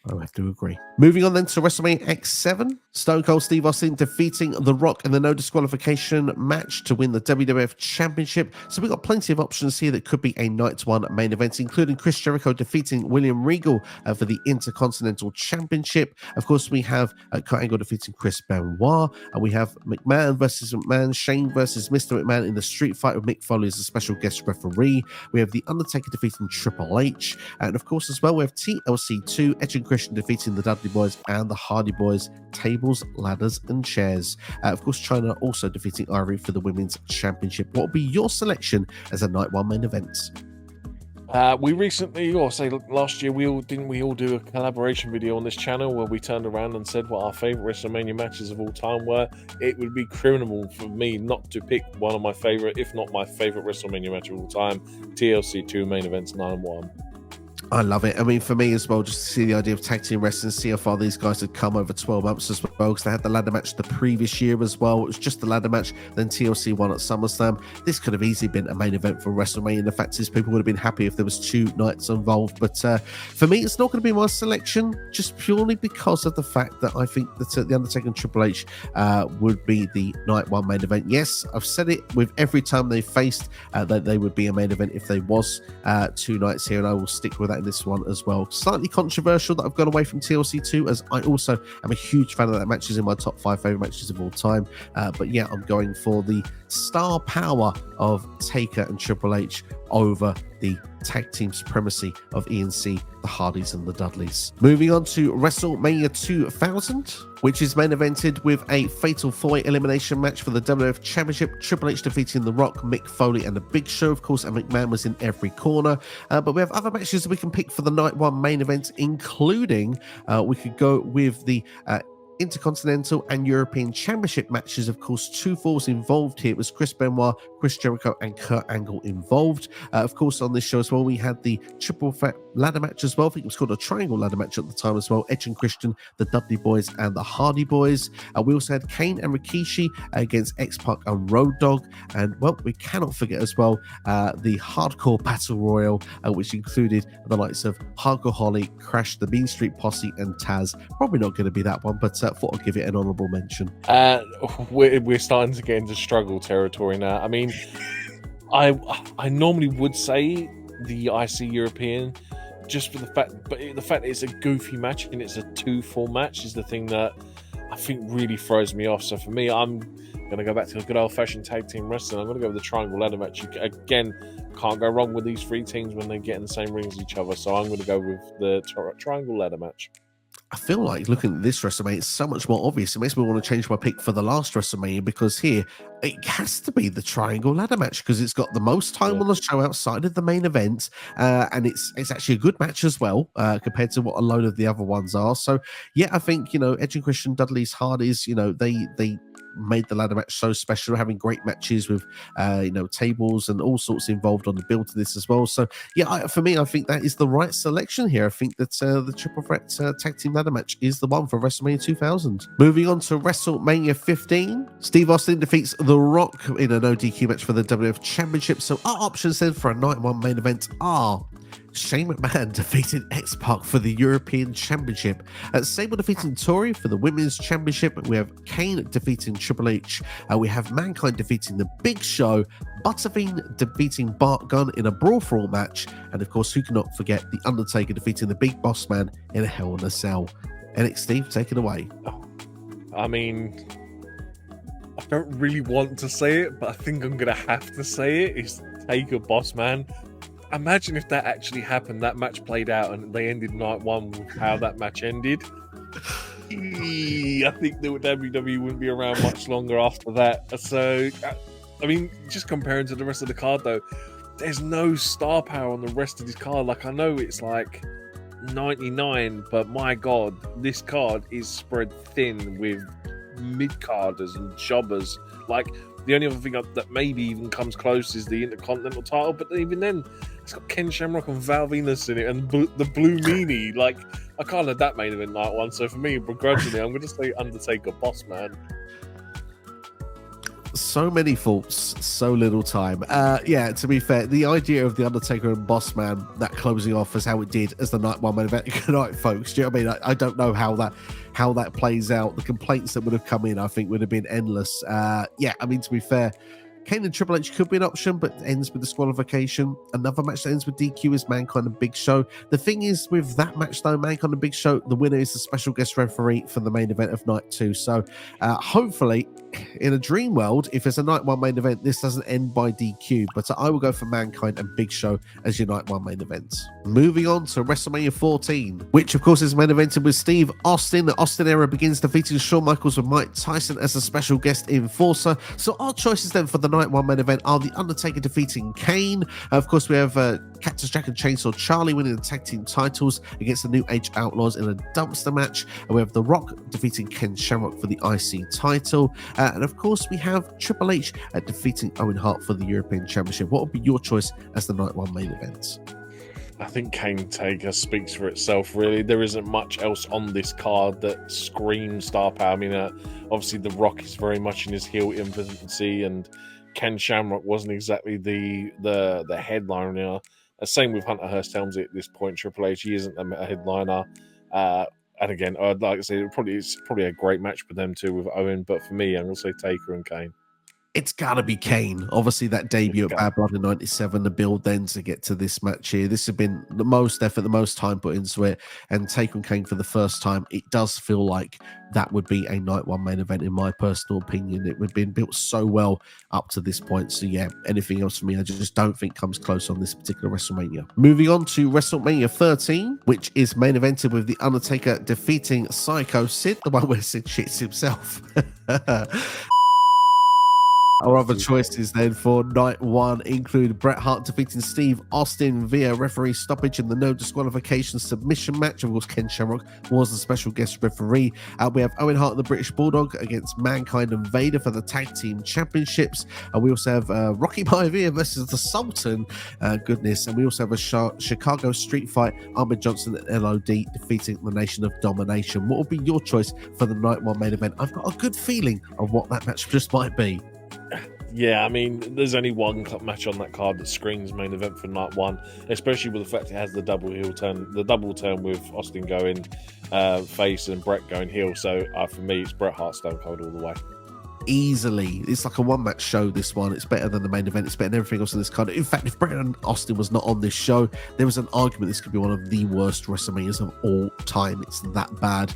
S1: I have to agree. Moving on then to WrestleMania X-Seven. Stone Cold Steve Austin defeating The Rock in the no disqualification match to win the WWF Championship. So we've got plenty of options here that could be a night one main event, including Chris Jericho defeating William Regal for the Intercontinental Championship. Of course, we have Kurt Angle defeating Chris Benoit. And we have McMahon versus McMahon, Shane versus Mr. McMahon in the street fight with Mick Foley as a special guest referee. We have The Undertaker defeating Triple H. And of course, as well, we have TLC 2, Edge and Christian defeating the Dudley Boys and the Hardy Boys, tables, ladders, and chairs. Of course, China also defeating Ivory for the Women's Championship. What would be your selection as a night one main event?
S2: We recently, or say last year, we all do a collaboration video on this channel where we turned around and said what our favorite WrestleMania matches of all time were. It would be criminal for me not to pick one of my favorite, if not my favorite WrestleMania match of all time, TLC 2 main events 9-1.
S1: I love it. I mean, for me as well, just to see the idea of tag team wrestling, see how far these guys had come over 12 months as well, because they had the ladder match the previous year as well. It was just the ladder match, then TLC won at SummerSlam. This could have easily been a main event for WrestleMania. The fact is, people would have been happy if there was 2 nights involved. But for me, it's not going to be my selection, just purely because of the fact that I think that The Undertaker and Triple H would be the night one main event. Yes, I've said it with every time they faced that they would be a main event if they was 2 nights here, and I will stick with that in this one as well. Slightly controversial that I've gone away from TLC 2, as I also am a huge fan of that match. Is in my top 5 favorite matches of all time. But yeah, I'm going for the star power of Taker and Triple H over the tag team supremacy of ENC, the Hardys and the Dudleys. Moving on to WrestleMania 2000, which is main evented with a fatal 4-way elimination match for the WWF Championship. Triple H defeating The Rock, Mick Foley, and The Big Show, of course, and McMahon was in every corner. But we have other matches that we can pick for the night one main event, including we could go with the Intercontinental and European Championship matches. Of course, 2 falls involved here. It was Chris Benoit, Chris Jericho, and Kurt Angle involved. Of course, on this show as well, we had the triple threat ladder match as well. I think it was called a triangle ladder match at the time as well. Edge and Christian, the Dudley Boys, and the Hardy Boys. We also had Kane and Rikishi against X-Pac and Road Dogg. And, well, we cannot forget as well the Hardcore Battle Royal, which included the likes of Hardcore Holly, Crash, the Mean Street Posse, and Taz. Probably not going to be that one, but thought I'd give it an honourable mention.
S2: We're starting to get into struggle territory now. I mean, I normally would say the IC European, just for the fact that it's a goofy match and it's a 2-fall match is the thing that I think really throws me off. So for me, I'm going to go back to a good old-fashioned tag team wrestling. I'm going to go with the triangle ladder match. Again, can't go wrong with these 3 teams when they get in the same ring as each other. So I'm going to go with the triangle ladder match.
S1: I feel like looking at this WrestleMania, it's so much more obvious. It makes me want to change my pick for the last WrestleMania, because here it has to be the triangle ladder match, because it's got the most time on the show outside of the main event, and it's actually a good match as well, compared to what a load of the other ones are. So yeah, I think, Edge and Christian, Dudley's Hardys, they made the ladder match so special, having great matches with tables and all sorts involved on the build to this as well. So yeah, for me, I think that is the right selection here. I think that the triple threat tag team ladder match is the one for WrestleMania 2000. Moving on to WrestleMania 15, Steve Austin defeats The Rock in a no DQ match for the WWF Championship. So our options then for a night one main event are Shane McMahon defeated X-Pac for the European Championship. Sable defeating Tori for the Women's Championship. We have Kane defeating Triple H. We have Mankind defeating The Big Show. Butterbean defeating Bart Gunn in a Brawl for All match. And of course, who cannot forget The Undertaker defeating the Big Boss Man in a Hell in a Cell. NXSteve, take it away.
S2: I mean, I don't really want to say it, but I think I'm going to have to say it. It's Taker Boss Man. Imagine if that actually happened, that match played out, and they ended night one with how that match ended. I think the WWE wouldn't be around much longer after that. So, I mean, just comparing to the rest of the card, though, there's no star power on the rest of this card. Like, I know it's like 99, but my God, this card is spread thin with mid-carders and jobbers. Like, the only other thing that maybe even comes close is the Intercontinental title, but even then, it's got Ken Shamrock and Val Venus in it, and the Blue Meanie. Like, I can't have that main event night one. So for me, begrudgingly, I'm going to say Undertaker Boss Man.
S1: So many faults, so little time. Yeah, to be fair, the idea of the Undertaker and Boss Man, that closing off as how it did as the night one main event. Good night, folks. Do you know what I mean? I don't know how that plays out. The complaints that would have come in, I think, would have been endless. Yeah, I mean, to be fair, Kane and Triple H could be an option, but ends with disqualification. Another match that ends with DQ is Mankind and Big Show. The thing is, with that match, though, Mankind and Big Show, the winner is the special guest referee for the main event of night two. So hopefully, in a dream world, if it's a night one main event, this doesn't end by DQ. But I will go for Mankind and Big Show as your night one main events. Moving on to WrestleMania 14, which of course is main evented with Steve Austin. The Austin era begins defeating Shawn Michaels with Mike Tyson as a special guest enforcer. So our choices then for the night one main event are The Undertaker defeating Kane. Of course, we have Cactus Jack and Chainsaw Charlie winning the tag team titles against the New Age Outlaws in a dumpster match. And we have The Rock defeating Ken Shamrock for the IC title. And of course, we have Triple H defeating Owen Hart for the European Championship. What would be your choice as the night one main event?
S2: I think Kane Taker speaks for itself, really. There isn't much else on this card that screams star power. I mean, obviously, The Rock is very much in his heel infancy, and Ken Shamrock wasn't exactly the headliner. Same with Hunter Hearst Helmsley at this point. Triple H, he isn't a headliner. And again, I'd like to say it's probably a great match for them too with Owen, but for me, I'm going to say Taker and Kane.
S1: It's gotta be Kane. Obviously, that debut at Bad Blood in '97, the build then to get to this match here. This has been the most effort, the most time put into it, and Taker and Kane for the first time. It does feel like that would be a night one main event, in my personal opinion. It would have been built so well up to this point. So yeah, anything else for me, I just don't think comes close on this particular WrestleMania. Moving on to WrestleMania 13, which is main evented with The Undertaker defeating Psycho Sid, the one where Sid shits himself. Our other choices then for night one include Bret Hart defeating Steve Austin via referee stoppage in the no disqualification submission match. Of course, Ken Shamrock was the special guest referee. We have Owen Hart and the British Bulldog against Mankind and Vader for the tag team championships. We also have Rocky Maivia versus the Sultan. Goodness. And we also have a Chicago street fight. Ahmed Johnson and LOD defeating the Nation of Domination. What would be your choice for the night one main event? I've got a good feeling of what that match just might be.
S2: Yeah, I mean, there's only one match on that card that screams main event for night one, especially with the fact it has the double turn with Austin going face and Bret going heel. So for me, it's Bret Hart Stone Cold all the way.
S1: easily. It's like a one-match show, this one. It's better than the main event. It's better than everything else in this card. In fact, if Bret and Austin was not on this show, there was an argument this could be one of the worst WrestleManias of all time. It's that bad.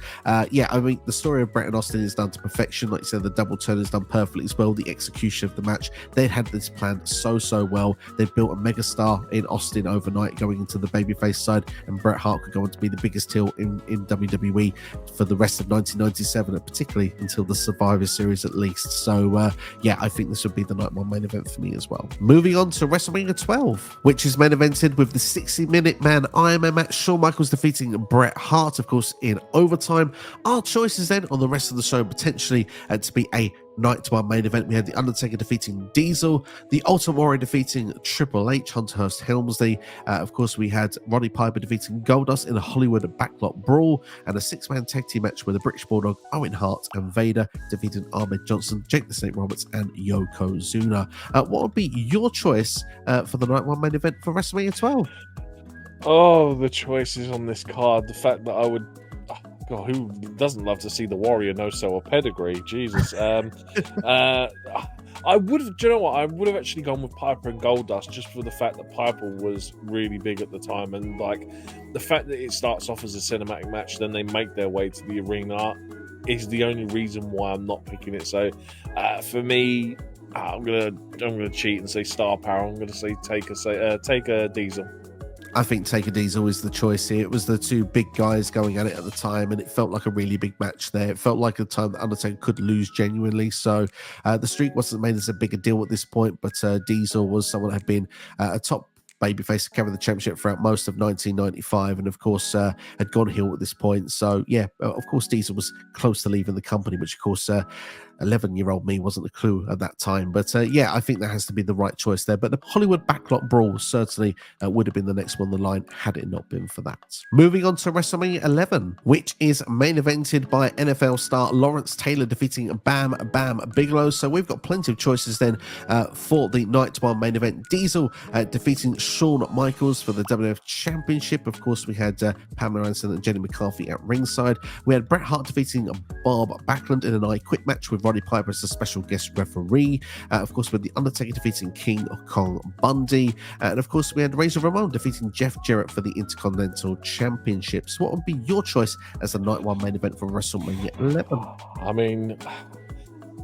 S1: Yeah, I mean, the story of Bret and Austin is done to perfection. Like you said, the double turn is done perfectly as well. The execution of the match, they had this planned so well. They built a megastar in Austin overnight going into the babyface side, and Bret Hart could go on to be the biggest heel in WWE for the rest of 1997, and particularly until the Survivor Series at least. So yeah, I think this would be the night one main event for me as well. Moving on to WrestleMania 12, which is main evented with the 60-minute man Iron Man match. Shawn Michaels defeating Bret Hart, of course, in overtime. Our choices then on the rest of the show potentially to be a night one main event. We had the Undertaker defeating Diesel, the Ultimate Warrior defeating Triple H, Hunter Hearst Helmsley. Of course, we had Roddy Piper defeating Goldust in a Hollywood backlot brawl, and a six-man tag team match with the British Bulldog, Owen Hart, and Vader defeating Ahmed Johnson, Jake the Snake Roberts, and Yokozuna. What would be your choice for the night one main event for WrestleMania 12?
S2: Oh, the choices on this card. The fact that I would... God, who doesn't love to see the Warrior no-sell a pedigree? Jesus. I would have, do you know what? I would have actually gone with Piper and Goldust just for the fact that Piper was really big at the time, and like the fact that it starts off as a cinematic match, then they make their way to the arena is the only reason why I'm not picking it. So for me, I'm gonna cheat and say star power. I'm gonna say take a Diesel.
S1: I think Taker Diesel is the choice here. It was the two big guys going at it at the time, and it felt like a really big match there. It felt like a time that Undertaker could lose genuinely. So the streak wasn't made as a bigger deal at this point, but Diesel was someone that had been a top babyface to carry the championship throughout most of 1995, and of course had gone heel at this point. So yeah, of course Diesel was close to leaving the company, which of course 11-year-old me wasn't a clue at that time. But yeah, I think that has to be the right choice there. But the Hollywood backlot brawl certainly would have been the next one on the line had it not been for that. Moving on to WrestleMania 11, which is main evented by NFL star Lawrence Taylor defeating Bam Bam Bigelow. So we've got plenty of choices then for the night one main event. Diesel defeating Shawn Michaels for the WWF Championship. Of course, we had Pamela Anderson and Jenny McCarthy at ringside. We had Bret Hart defeating Bob Backlund in an I Quit match with Roddy Piper as a special guest referee. Of course, with the Undertaker defeating King Kong Bundy. And of course, we had Razor Ramon defeating Jeff Jarrett for the Intercontinental Championships. What would be your choice as the night one main event for WrestleMania 11?
S2: I mean,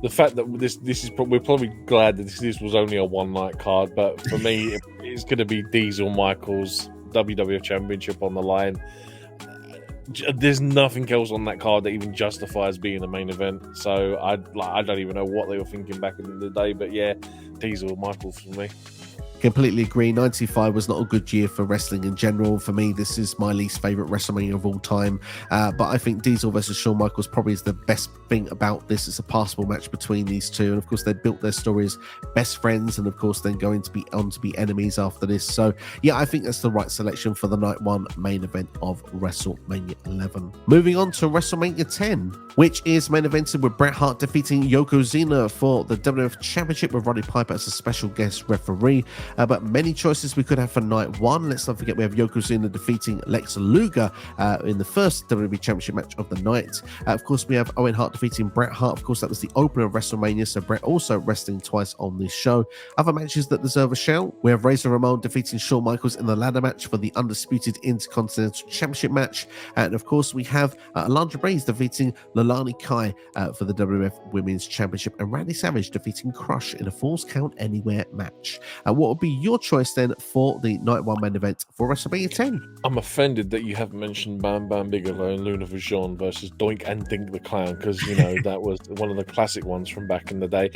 S2: the fact that we're probably glad that this was only a one night card, but for me, it's going to be Diesel Michaels WWF Championship on the line. There's nothing else on that card that even justifies being a main event. So I don't even know what they were thinking back in the day. But yeah, Diesel Michaels for me.
S1: Completely agree. 95 was not a good year for wrestling in general. For me, this is my least favorite WrestleMania of all time. But I think Diesel versus Shawn Michaels probably is the best thing about this. It's a passable match between these two. And of course, they built their story as best friends, and of course, then going to be on to be enemies after this. So yeah, I think that's the right selection for the night one main event of WrestleMania 11. Moving on to WrestleMania 10, which is main evented with Bret Hart defeating Yokozuna for the WWF Championship with Roddy Piper as a special guest referee. But many choices we could have for night one. Let's not forget we have Yokozuna defeating Lex Luger in the first WWE Championship match of the night. Of course, we have Owen Hart defeating Bret Hart. Of course, that was the opener of WrestleMania, so Bret also wrestling twice on this show. Other matches that deserve a shout, we have Razor Ramon defeating Shawn Michaels in the ladder match for the Undisputed Intercontinental Championship match. And of course, we have Alundra Blaze defeating Leilani Kai for the WWF Women's Championship, and Randy Savage defeating Crush in a Falls Count Anywhere match. What would be your choice then for the night one main event for WrestleMania 10?
S2: I'm offended that you haven't mentioned Bam Bam Bigelow and Luna Vachon versus Doink and Dink the Clown, because you know that was one of the classic ones from back in the day.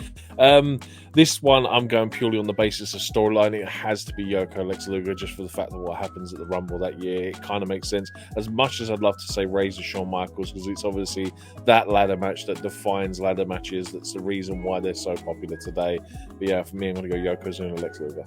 S2: This one I'm going purely on the basis of storyline. It has to be Yoko Lex Luger, just for the fact that what happens at the Rumble that year, it kind of makes sense. As much as I'd love to say Razor Shawn Michaels, because it's obviously that ladder match that defines ladder matches. That's the reason why they're so popular today. But yeah, for me, I'm going to go Yokozuna Lex Luger.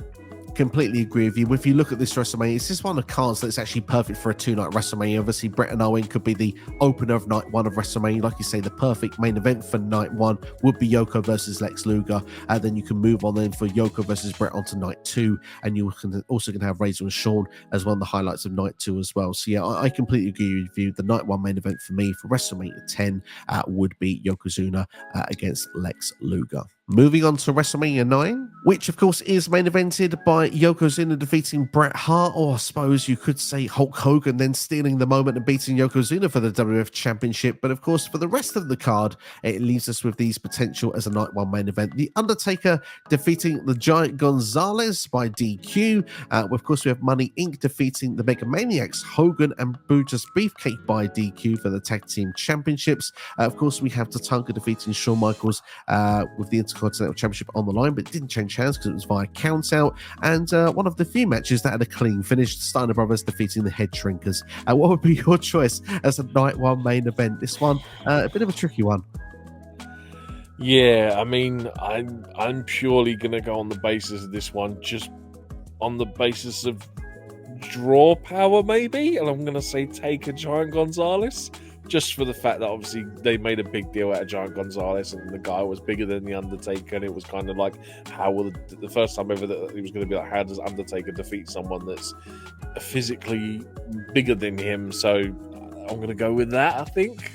S1: completely agree with you. If you look at this WrestleMania, it's just one of the cards that's actually perfect for a two-night WrestleMania. Obviously, Brett and Owen could be the opener of night one of WrestleMania. Like you say, the perfect main event for night one would be Yoko versus Lex Luger. Then you can move on then for Yoko versus Brett onto night two, and you can also going to have Razor and Shawn as one of the highlights of night two as well. So yeah, I completely agree with you. The night one main event for me for WrestleMania 10 would be Yokozuna against Lex Luger. Moving on to WrestleMania 9, which of course is main evented by Yokozuna defeating Bret Hart, or I suppose you could say Hulk Hogan then stealing the moment and beating Yokozuna for the WWF Championship. But of course, for the rest of the card, it leaves us with these potential as a night one main event. The Undertaker defeating the Giant Gonzalez by DQ. Of course, we have Money Inc. defeating the Mega Maniacs, Hogan and Brutus Beefcake by DQ for the Tag Team Championships. Of course, we have Tatanka defeating Shawn Michaels with the Intercontinental Championship on the line, but it didn't change hands because it was via count out. And one of the few matches that had a clean finish, the Steiner Brothers defeating the Head Shrinkers. What would be your choice as a night one main event? This one, a bit of a tricky one.
S2: Yeah, I mean, I'm purely going to go on the basis of this one, just on the basis of draw power, maybe. And I'm going to say take a Giant Gonzalez, just for the fact that obviously they made a big deal out of Giant Gonzalez, and the guy was bigger than the Undertaker, and it was kind of like, how will the first time ever that it was going to be like, how does Undertaker defeat someone that's physically bigger than him? So I'm going to go with that, I think.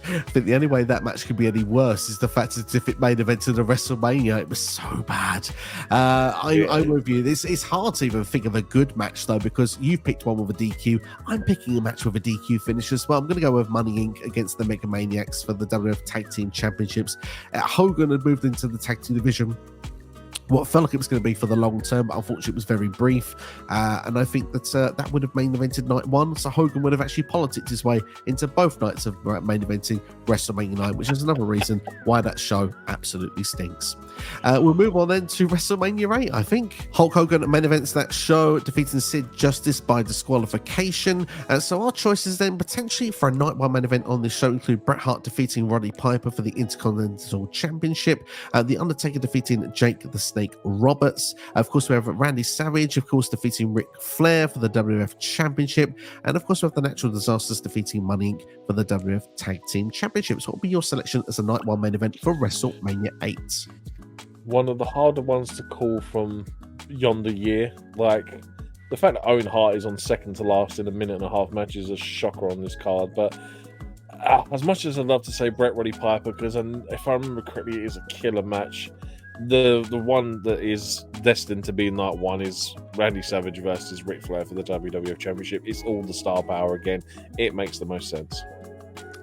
S1: I think the only way that match could be any worse is the fact that if it made event to the WrestleMania, it was so bad. I'm with you. It's hard to even think of a good match, though, because you've picked one with a DQ. I'm picking a match with a DQ finish as well. I'm going to go with Money Inc. against the Mega Maniacs for the WWF Tag Team Championships. Hogan had moved into the tag team division what felt like it was going to be for the long term, but unfortunately it was very brief. And I think that that would have main evented night one, so Hogan would have actually politicked his way into both nights of main eventing WrestleMania 9, which is another reason why that show absolutely stinks. We'll move on then to WrestleMania 8, I think. Hulk Hogan main events that show, defeating Sid Justice by disqualification. So our choices then potentially for a night one main event on this show include Bret Hart defeating Roddy Piper for the Intercontinental Championship, The Undertaker defeating Jake the Snake Roberts. Of course, we have Randy Savage, of course, defeating Ric Flair for the WWF Championship. And of course, we have the Natural Disasters defeating Money Inc. for the WWF Tag Team Championships. What will be your selection as a night one main event for WrestleMania 8?
S2: One of the harder ones to call from yonder year. Like, the fact that Owen Hart is on second to last in a minute and a half match is a shocker on this card. But as much as I'd love to say Bret Roddy Piper, because if I remember correctly, it is a killer match. The one that is destined to be night one is Randy Savage versus Ric Flair for the WWF Championship. It's all the star power again. It makes the most sense.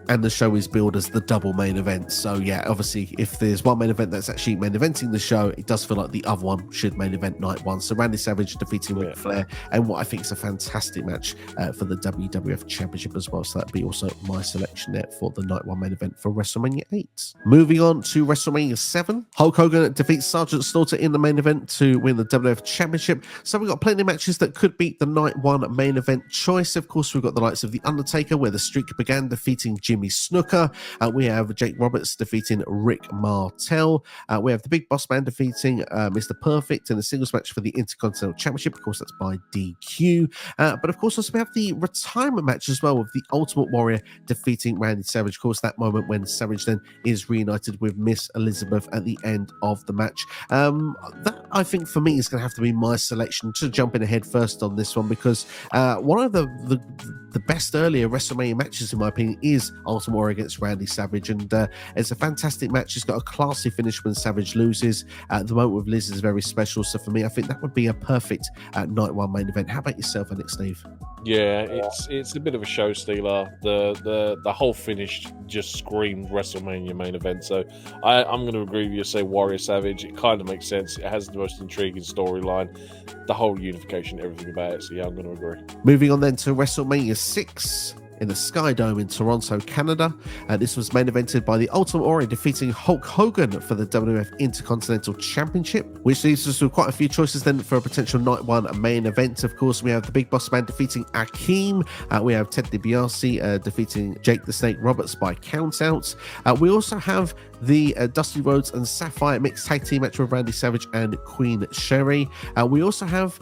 S1: And the show is billed as the double main event. So yeah, obviously, if there's one main event that's actually main eventing the show, it does feel like the other one should main event night one. So Randy Savage defeating Ric Flair, and what I think is a fantastic match for the WWF Championship as well. So that'd be also my selection there for the night one main event for WrestleMania 8. Moving on to WrestleMania 7, Hulk Hogan defeats Sergeant Slaughter in the main event to win the WWF Championship. So we've got plenty of matches that could beat the night one main event choice. Of course, we've got the likes of The Undertaker, where the streak began, defeating Jimmy Snuka. We have Jake Roberts defeating Rick Martel. We have the Big Boss Man defeating Mr. Perfect in a singles match for the Intercontinental Championship. Of course, that's by DQ. But of course, also we have the retirement match as well, with the Ultimate Warrior defeating Randy Savage. Of course, that moment when Savage then is reunited with Miss Elizabeth at the end of the match. That, I think, for me, is going to have to be my selection to jump in ahead first on this one, because one of the best earlier WrestleMania matches, in my opinion, is Ultimate Warrior against Randy Savage, and it's a fantastic match. It's got a classy finish when Savage loses. The moment with Liz is very special, so for me, I think that would be a perfect night one main event. How about yourself, NXSteve?
S2: Yeah, it's a bit of a show stealer. The whole finish just screamed WrestleMania main event. So I'm going to agree with you. Say Warrior Savage. It kind of makes sense. It has the most intriguing storyline, the whole unification, everything about it. So yeah, I'm going to agree.
S1: Moving on then to WrestleMania 6. in the Sky Dome in Toronto, Canada. This was main evented by the Ultimate Warrior defeating Hulk Hogan for the WWF Intercontinental Championship, which leaves us with quite a few choices then for a potential night one main event. Of course, we have the Big Boss Man defeating Akeem. We have Ted DiBiase defeating Jake the Snake Roberts by countout. We also have the Dusty Rhodes and Sapphire mixed tag team match with Randy Savage and Queen Sherry. We also have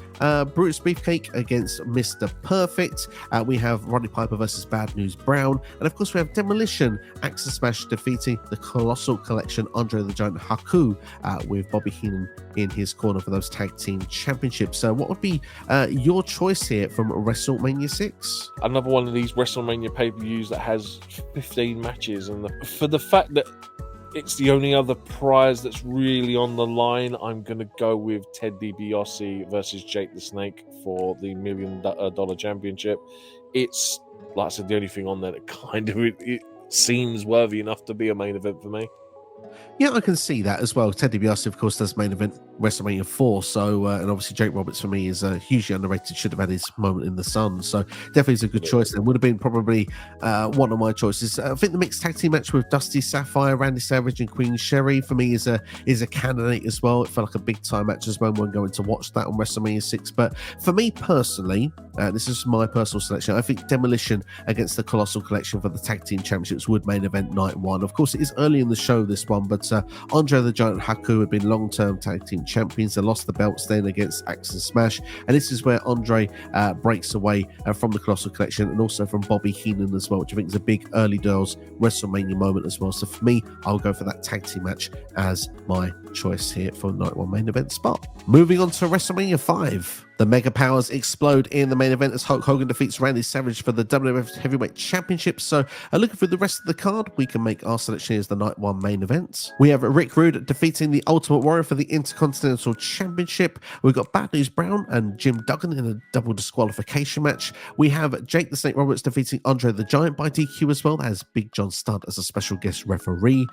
S1: Brutus Beefcake against Mr. Perfect. We have Roddy Piper versus Bad News Brown. And of course, we have Demolition, Axe Smash defeating the Colossal Collection, Andre the Giant Haku, with Bobby Heenan in his corner for those tag team championships. So what would be your choice here from WrestleMania 6?
S2: Another one of these WrestleMania pay-per-views that has 15 matches, and for the fact that it's the only other prize that's really on the line, I'm going to go with Ted DiBiase versus Jake the Snake for the $1 million championship. It's, like I said, the only thing on there that kind of it seems worthy enough to be a main event for me.
S1: Yeah, I can see that as well. Ted DiBiase, of course, does main event WrestleMania 4. So, and obviously Jake Roberts for me is hugely underrated. Should have had his moment in the sun. So, definitely is a good choice. And would have been probably one of my choices. I think the mixed tag team match with Dusty Sapphire, Randy Savage, and Queen Sherry for me is a candidate as well. It felt like a big time match as well when going to watch that on WrestleMania 6. But for me personally, this is my personal selection. I think Demolition against the Colossal Collection for the tag team championships would main event night one. Of course, it is early in the show, this one, but Andre the Giant Haku had been long-term tag team champions. They lost the belts then against Axe and Smash, and this is where Andre breaks away from the Colossal Collection and also from Bobby Heenan as well, which I think is a big early doors WrestleMania moment as well. So for me, I'll go for that tag team match as my choice here for night one main event spot. Moving on to WrestleMania 5. The Mega Powers explode in the main event as Hulk Hogan defeats Randy Savage for the WWF Heavyweight Championship. So, looking through the rest of the card, we can make our selection as the night one main event. We have Rick Rude defeating the Ultimate Warrior for the Intercontinental Championship. We've got Bad News Brown and Jim Duggan in a double disqualification match. We have Jake the Snake Roberts defeating Andre the Giant by DQ as well. That has Big John Studd as a special guest referee.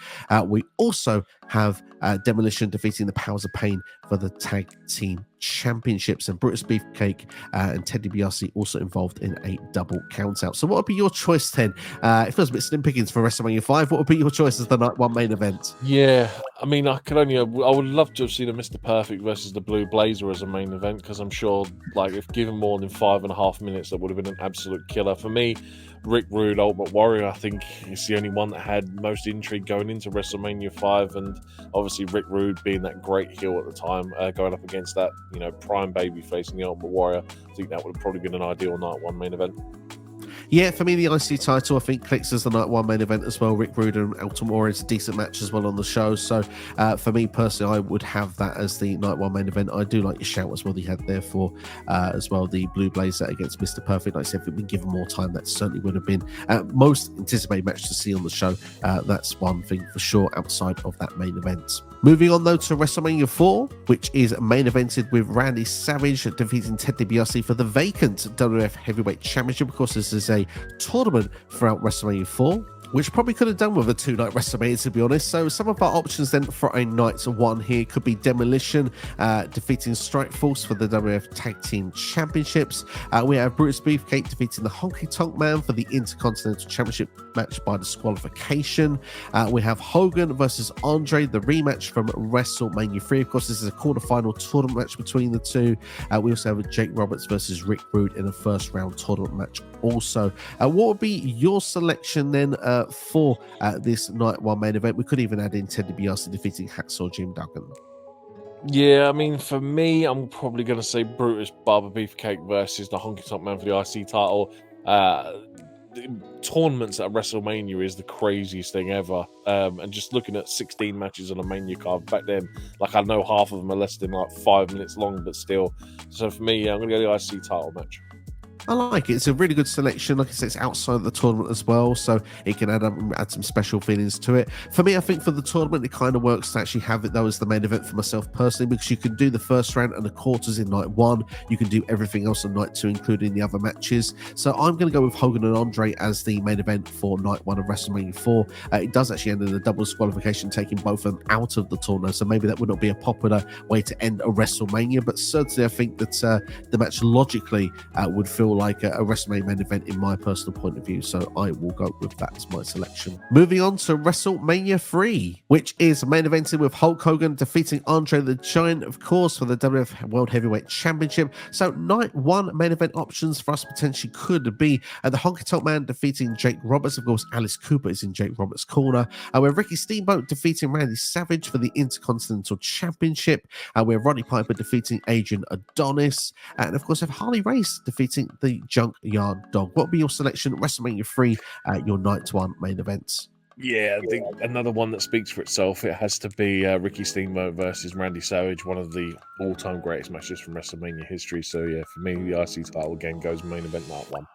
S1: We also have Demolition defeating the Powers of Pain for the Tag Team Championships, and Brutus Beefcake and Ted DiBiase also involved in a double countout. So what would be your choice then? It feels a bit slim pickings for WrestleMania 5. What would be your choice as the night one main event?
S2: Yeah, I mean, I would love to have seen a Mr. Perfect versus the Blue Blazer as a main event, because I'm sure, like, if given more than 5.5 minutes, that would have been an absolute killer. For me, Rick Rude, Ultimate Warrior, I think is the only one that had most intrigue going into WrestleMania 5, and obviously Rick Rude being that great heel at the time, going up against that, prime baby face in the Ultimate Warrior, I think that would have probably been an ideal night one main event.
S1: Yeah, for me, the IC title, I think, clicks as the night one main event as well. Rick Rude and Ultimate Warrior is a decent match as well on the show. So, for me personally, I would have that as the night one main event. I do like your shout as well that you had there for, as well, the Blue Blazer against Mr. Perfect. Like I said, if we'd been given more time, that certainly would have been most anticipated match to see on the show. That's one thing for sure outside of that main event. Moving on, though, to WrestleMania 4, which is main evented with Randy Savage defeating Ted DiBiase for the vacant WWF Heavyweight Championship. Of course, this is a tournament throughout WrestleMania 4, which probably could have done with a two-night WrestleMania, to be honest. So some of our options then for a night one here could be Demolition defeating Strike Force for the WWF Tag Team Championships. We have Brutus Beefcake defeating the Honky Tonk Man for the Intercontinental Championship match by disqualification. We have Hogan versus Andre, the rematch from WrestleMania 3. Of course, this is a quarterfinal tournament match between the two. We also have Jake Roberts versus Rick Rude in a first-round tournament match also. What would be your selection then for this night one main event? We could even add in Ted DiBiase defeating Hacksaw Jim Duggan.
S2: Yeah, I mean, for me, I'm probably going to say Brutus Barber Beefcake versus the Honky Tonk Man for the IC title. Tournaments at WrestleMania is the craziest thing ever. And just looking at 16 matches on a Mania card back then, like, I know half of them are less than like 5 minutes long, but still. So for me, I'm going to go the IC title match.
S1: I like it. It's a really good selection. Like I said, it's outside of the tournament as well, so it can add some special feelings to it. For me, I think for the tournament, it kind of works to actually have it, though, as the main event for myself personally, because you can do the first round and the quarters in night one. You can do everything else on night two, including the other matches. So I'm going to go with Hogan and Andre as the main event for night one of WrestleMania 4. It does actually end in a double disqualification, taking both of them out of the tournament, so maybe that would not be a popular way to end a WrestleMania, but certainly I think that the match logically would feel feel like a WrestleMania main event in my personal point of view. So I will go with that as my selection. Moving on to WrestleMania 3, which is main evented with Hulk Hogan defeating Andre the Giant, of course, for the WWF World Heavyweight Championship. So night one main event options for us potentially could be the Honky Tonk Man defeating Jake Roberts. Of course, Alice Cooper is in Jake Roberts' corner. With Ricky Steamboat defeating Randy Savage for the Intercontinental Championship. We have Roddy Piper defeating Adrian Adonis. And of course, we have Harley Race defeating the Junkyard Dog. What would be your selection? WrestleMania 3, your night one main events.
S2: Yeah, I think another one that speaks for itself. It has to be Ricky Steamboat versus Randy Savage, one of the all-time greatest matches from WrestleMania history. So yeah, for me, the IC title again goes main event night one.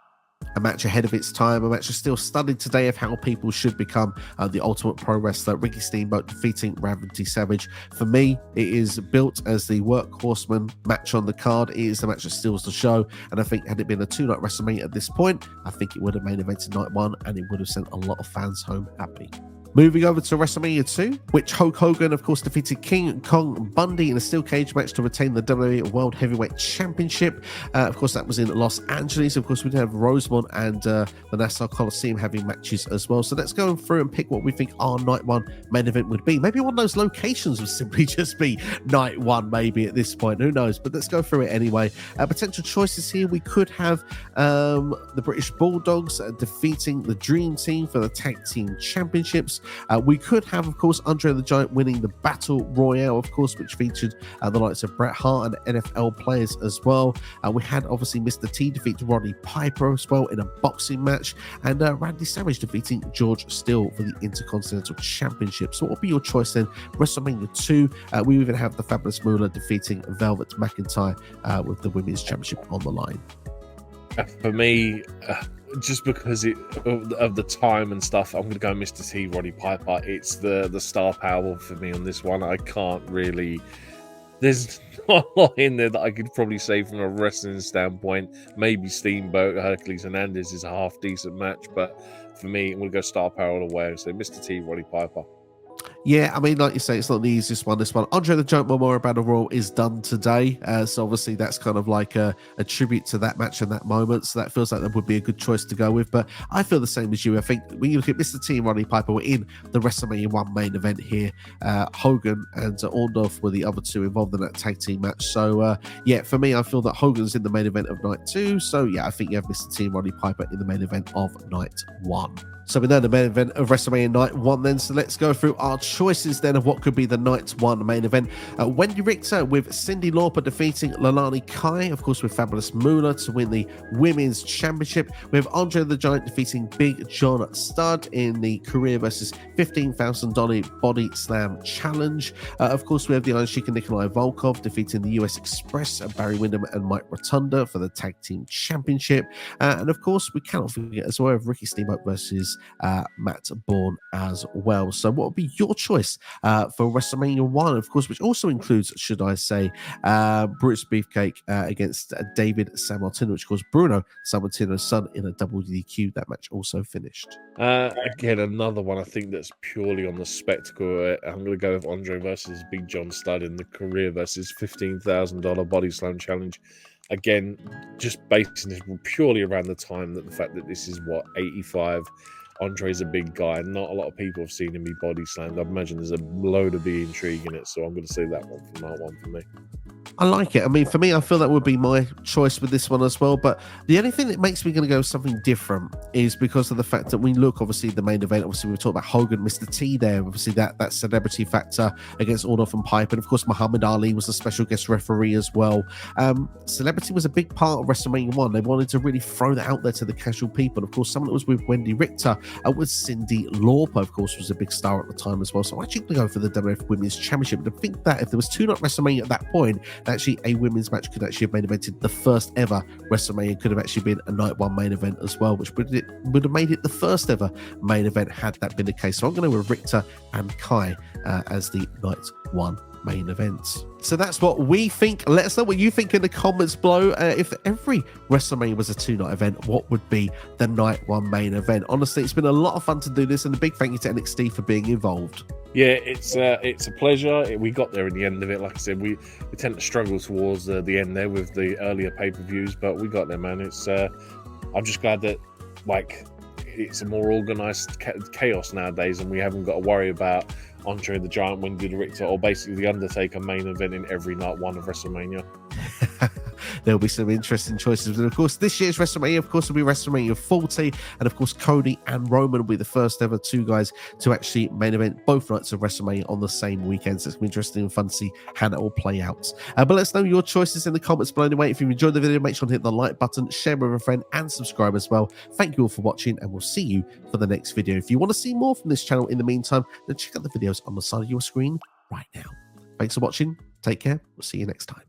S1: A match ahead of its time, a match that's still studied today of how people should become the ultimate pro wrestler. Ricky Steamboat defeating Randy Savage. For me, it is built as the workhorseman match on the card. It is the match that steals the show, and I think had it been a two-night WrestleMania at this point, I think it would have main evented night one, and it would have sent a lot of fans home happy. Moving over to WrestleMania 2, which Hulk Hogan, of course, defeated King Kong Bundy in a steel cage match to retain the WWE World Heavyweight Championship. Of course, that was in Los Angeles. Of course, we did have Rosemont and the Nassau Coliseum having matches as well. So let's go through and pick what we think our night one main event would be. Maybe one of those locations would simply just be night one, maybe at this point. Who knows? But let's go through it anyway. Potential choices here. We could have the British Bulldogs defeating the Dream Team for the Tag Team Championships. We could have, of course, Andre the Giant winning the Battle Royale, of course, which featured the likes of Bret Hart and NFL players as well. We had, obviously, Mr. T defeat Roddy Piper as well in a boxing match, and Randy Savage defeating George Steele for the Intercontinental Championship. So what would be your choice then? WrestleMania 2, we even have the Fabulous Moolah defeating Velvet McIntyre with the Women's Championship on the line.
S2: For me, just because of the time and stuff, I'm going to go Mr. T, Roddy Piper. It's the star power for me on this one. I can't really... There's not a lot in there that I could probably say from a wrestling standpoint. Maybe Steamboat, Hercules Hernandez is a half-decent match, but for me, I'm going to go star power all the way and say Mr. T, Roddy Piper.
S1: Yeah, I mean, like you say, it's not the easiest one. This one, Andre the Giant Memorial Battle Royal is done today, so obviously that's kind of like a tribute to that match and that moment. So that feels like that would be a good choice to go with. But I feel the same as you. I think when you look at Mr. T and Roddy Piper, we're in the WrestleMania 1 main event here. Hogan and Orndorff were the other two involved in that tag team match. So yeah, for me, I feel that Hogan's in the main event of night 2. So yeah, I think you have Mr. T and Roddy Piper in the main event of night 1. So we know the main event of WrestleMania Night 1 then, so let's go through our choices then of what could be the Night 1 main event. Wendy Richter with Cyndi Lauper defeating Lalani Kai, of course with Fabulous Moolah to win the Women's Championship. We have Andre the Giant defeating Big John Studd in the Career versus $15,000 Body Slam Challenge. Of course, we have the Iron Sheik and Nikolai Volkov defeating the US Express, Barry Windham and Mike Rotunda for the Tag Team Championship. And of course, we cannot forget as well of Ricky Steamboat versus Matt Bourne as well. So what would be your choice for WrestleMania 1, of course, which also includes, should I say, Bruce Beefcake against David Sammartino, which of course Bruno Sammartino's son in a double DQ. That match also finished.
S2: Again, another one I think that's purely on the spectacle. I'm going to go with Andre versus Big John Studd in the Career versus $15,000 Body Slam Challenge. Again, just basing this purely around the time that the fact that this is 85. Andre's a big guy. Not a lot of people have seen him be body slammed. I imagine there's a load of big intrigue in it, so I'm going to say that one for night 1 for me.
S1: I like it. I mean, for me, I feel that would be my choice with this one as well. But the only thing that makes me going to go with something different is because of the fact that we look, obviously, the main event. Obviously, we talked about Hogan, Mr. T there. Obviously, that celebrity factor against Orndorff and Piper. And of course, Muhammad Ali was a special guest referee as well. Celebrity was a big part of WrestleMania 1. They wanted to really throw that out there to the casual people. Of course, someone that was with Wendy Richter with Cyndi Lauper, of course, was a big star at the time as well. So I'm actually going to go for the WWF Women's Championship. And I think that if there was 2-night WrestleMania at that point, actually a women's match could actually have main evented the first ever WrestleMania. Could have actually been a night 1 main event as well, which would have made it the first ever main event had that been the case. So I'm going to go with Richter and Kai as the night 1 main events. So that's what we think. Let us know what you think in the comments below. If every WrestleMania was a 2-night event, what would be the night 1 main event? Honestly, it's been a lot of fun to do this, and a big thank you to NXSteve for being involved.
S2: Yeah, it's a pleasure. We got there in the end of it. Like I said, we tend to struggle towards the end there with the earlier pay-per-views, but we got there, man. It's I'm just glad that like it's a more organized chaos nowadays, and we haven't got to worry about Andre the Giant, Wendy the Richter, or basically the Undertaker main event in every night 1 of WrestleMania.
S1: There'll be some interesting choices. And of course, this year's WrestleMania, of course, will be WrestleMania 40. And of course, Cody and Roman will be the first ever 2 guys to actually main event both nights of WrestleMania on the same weekend. So it's going to be interesting and fun to see how that will play out. But let us know your choices in the comments below. Anyway, if you enjoyed the video, make sure to hit the like button, share with a friend, and subscribe as well. Thank you all for watching, and we'll see you for the next video. If you want to see more from this channel in the meantime, then check out the videos on the side of your screen right now. Thanks for watching. Take care. We'll see you next time.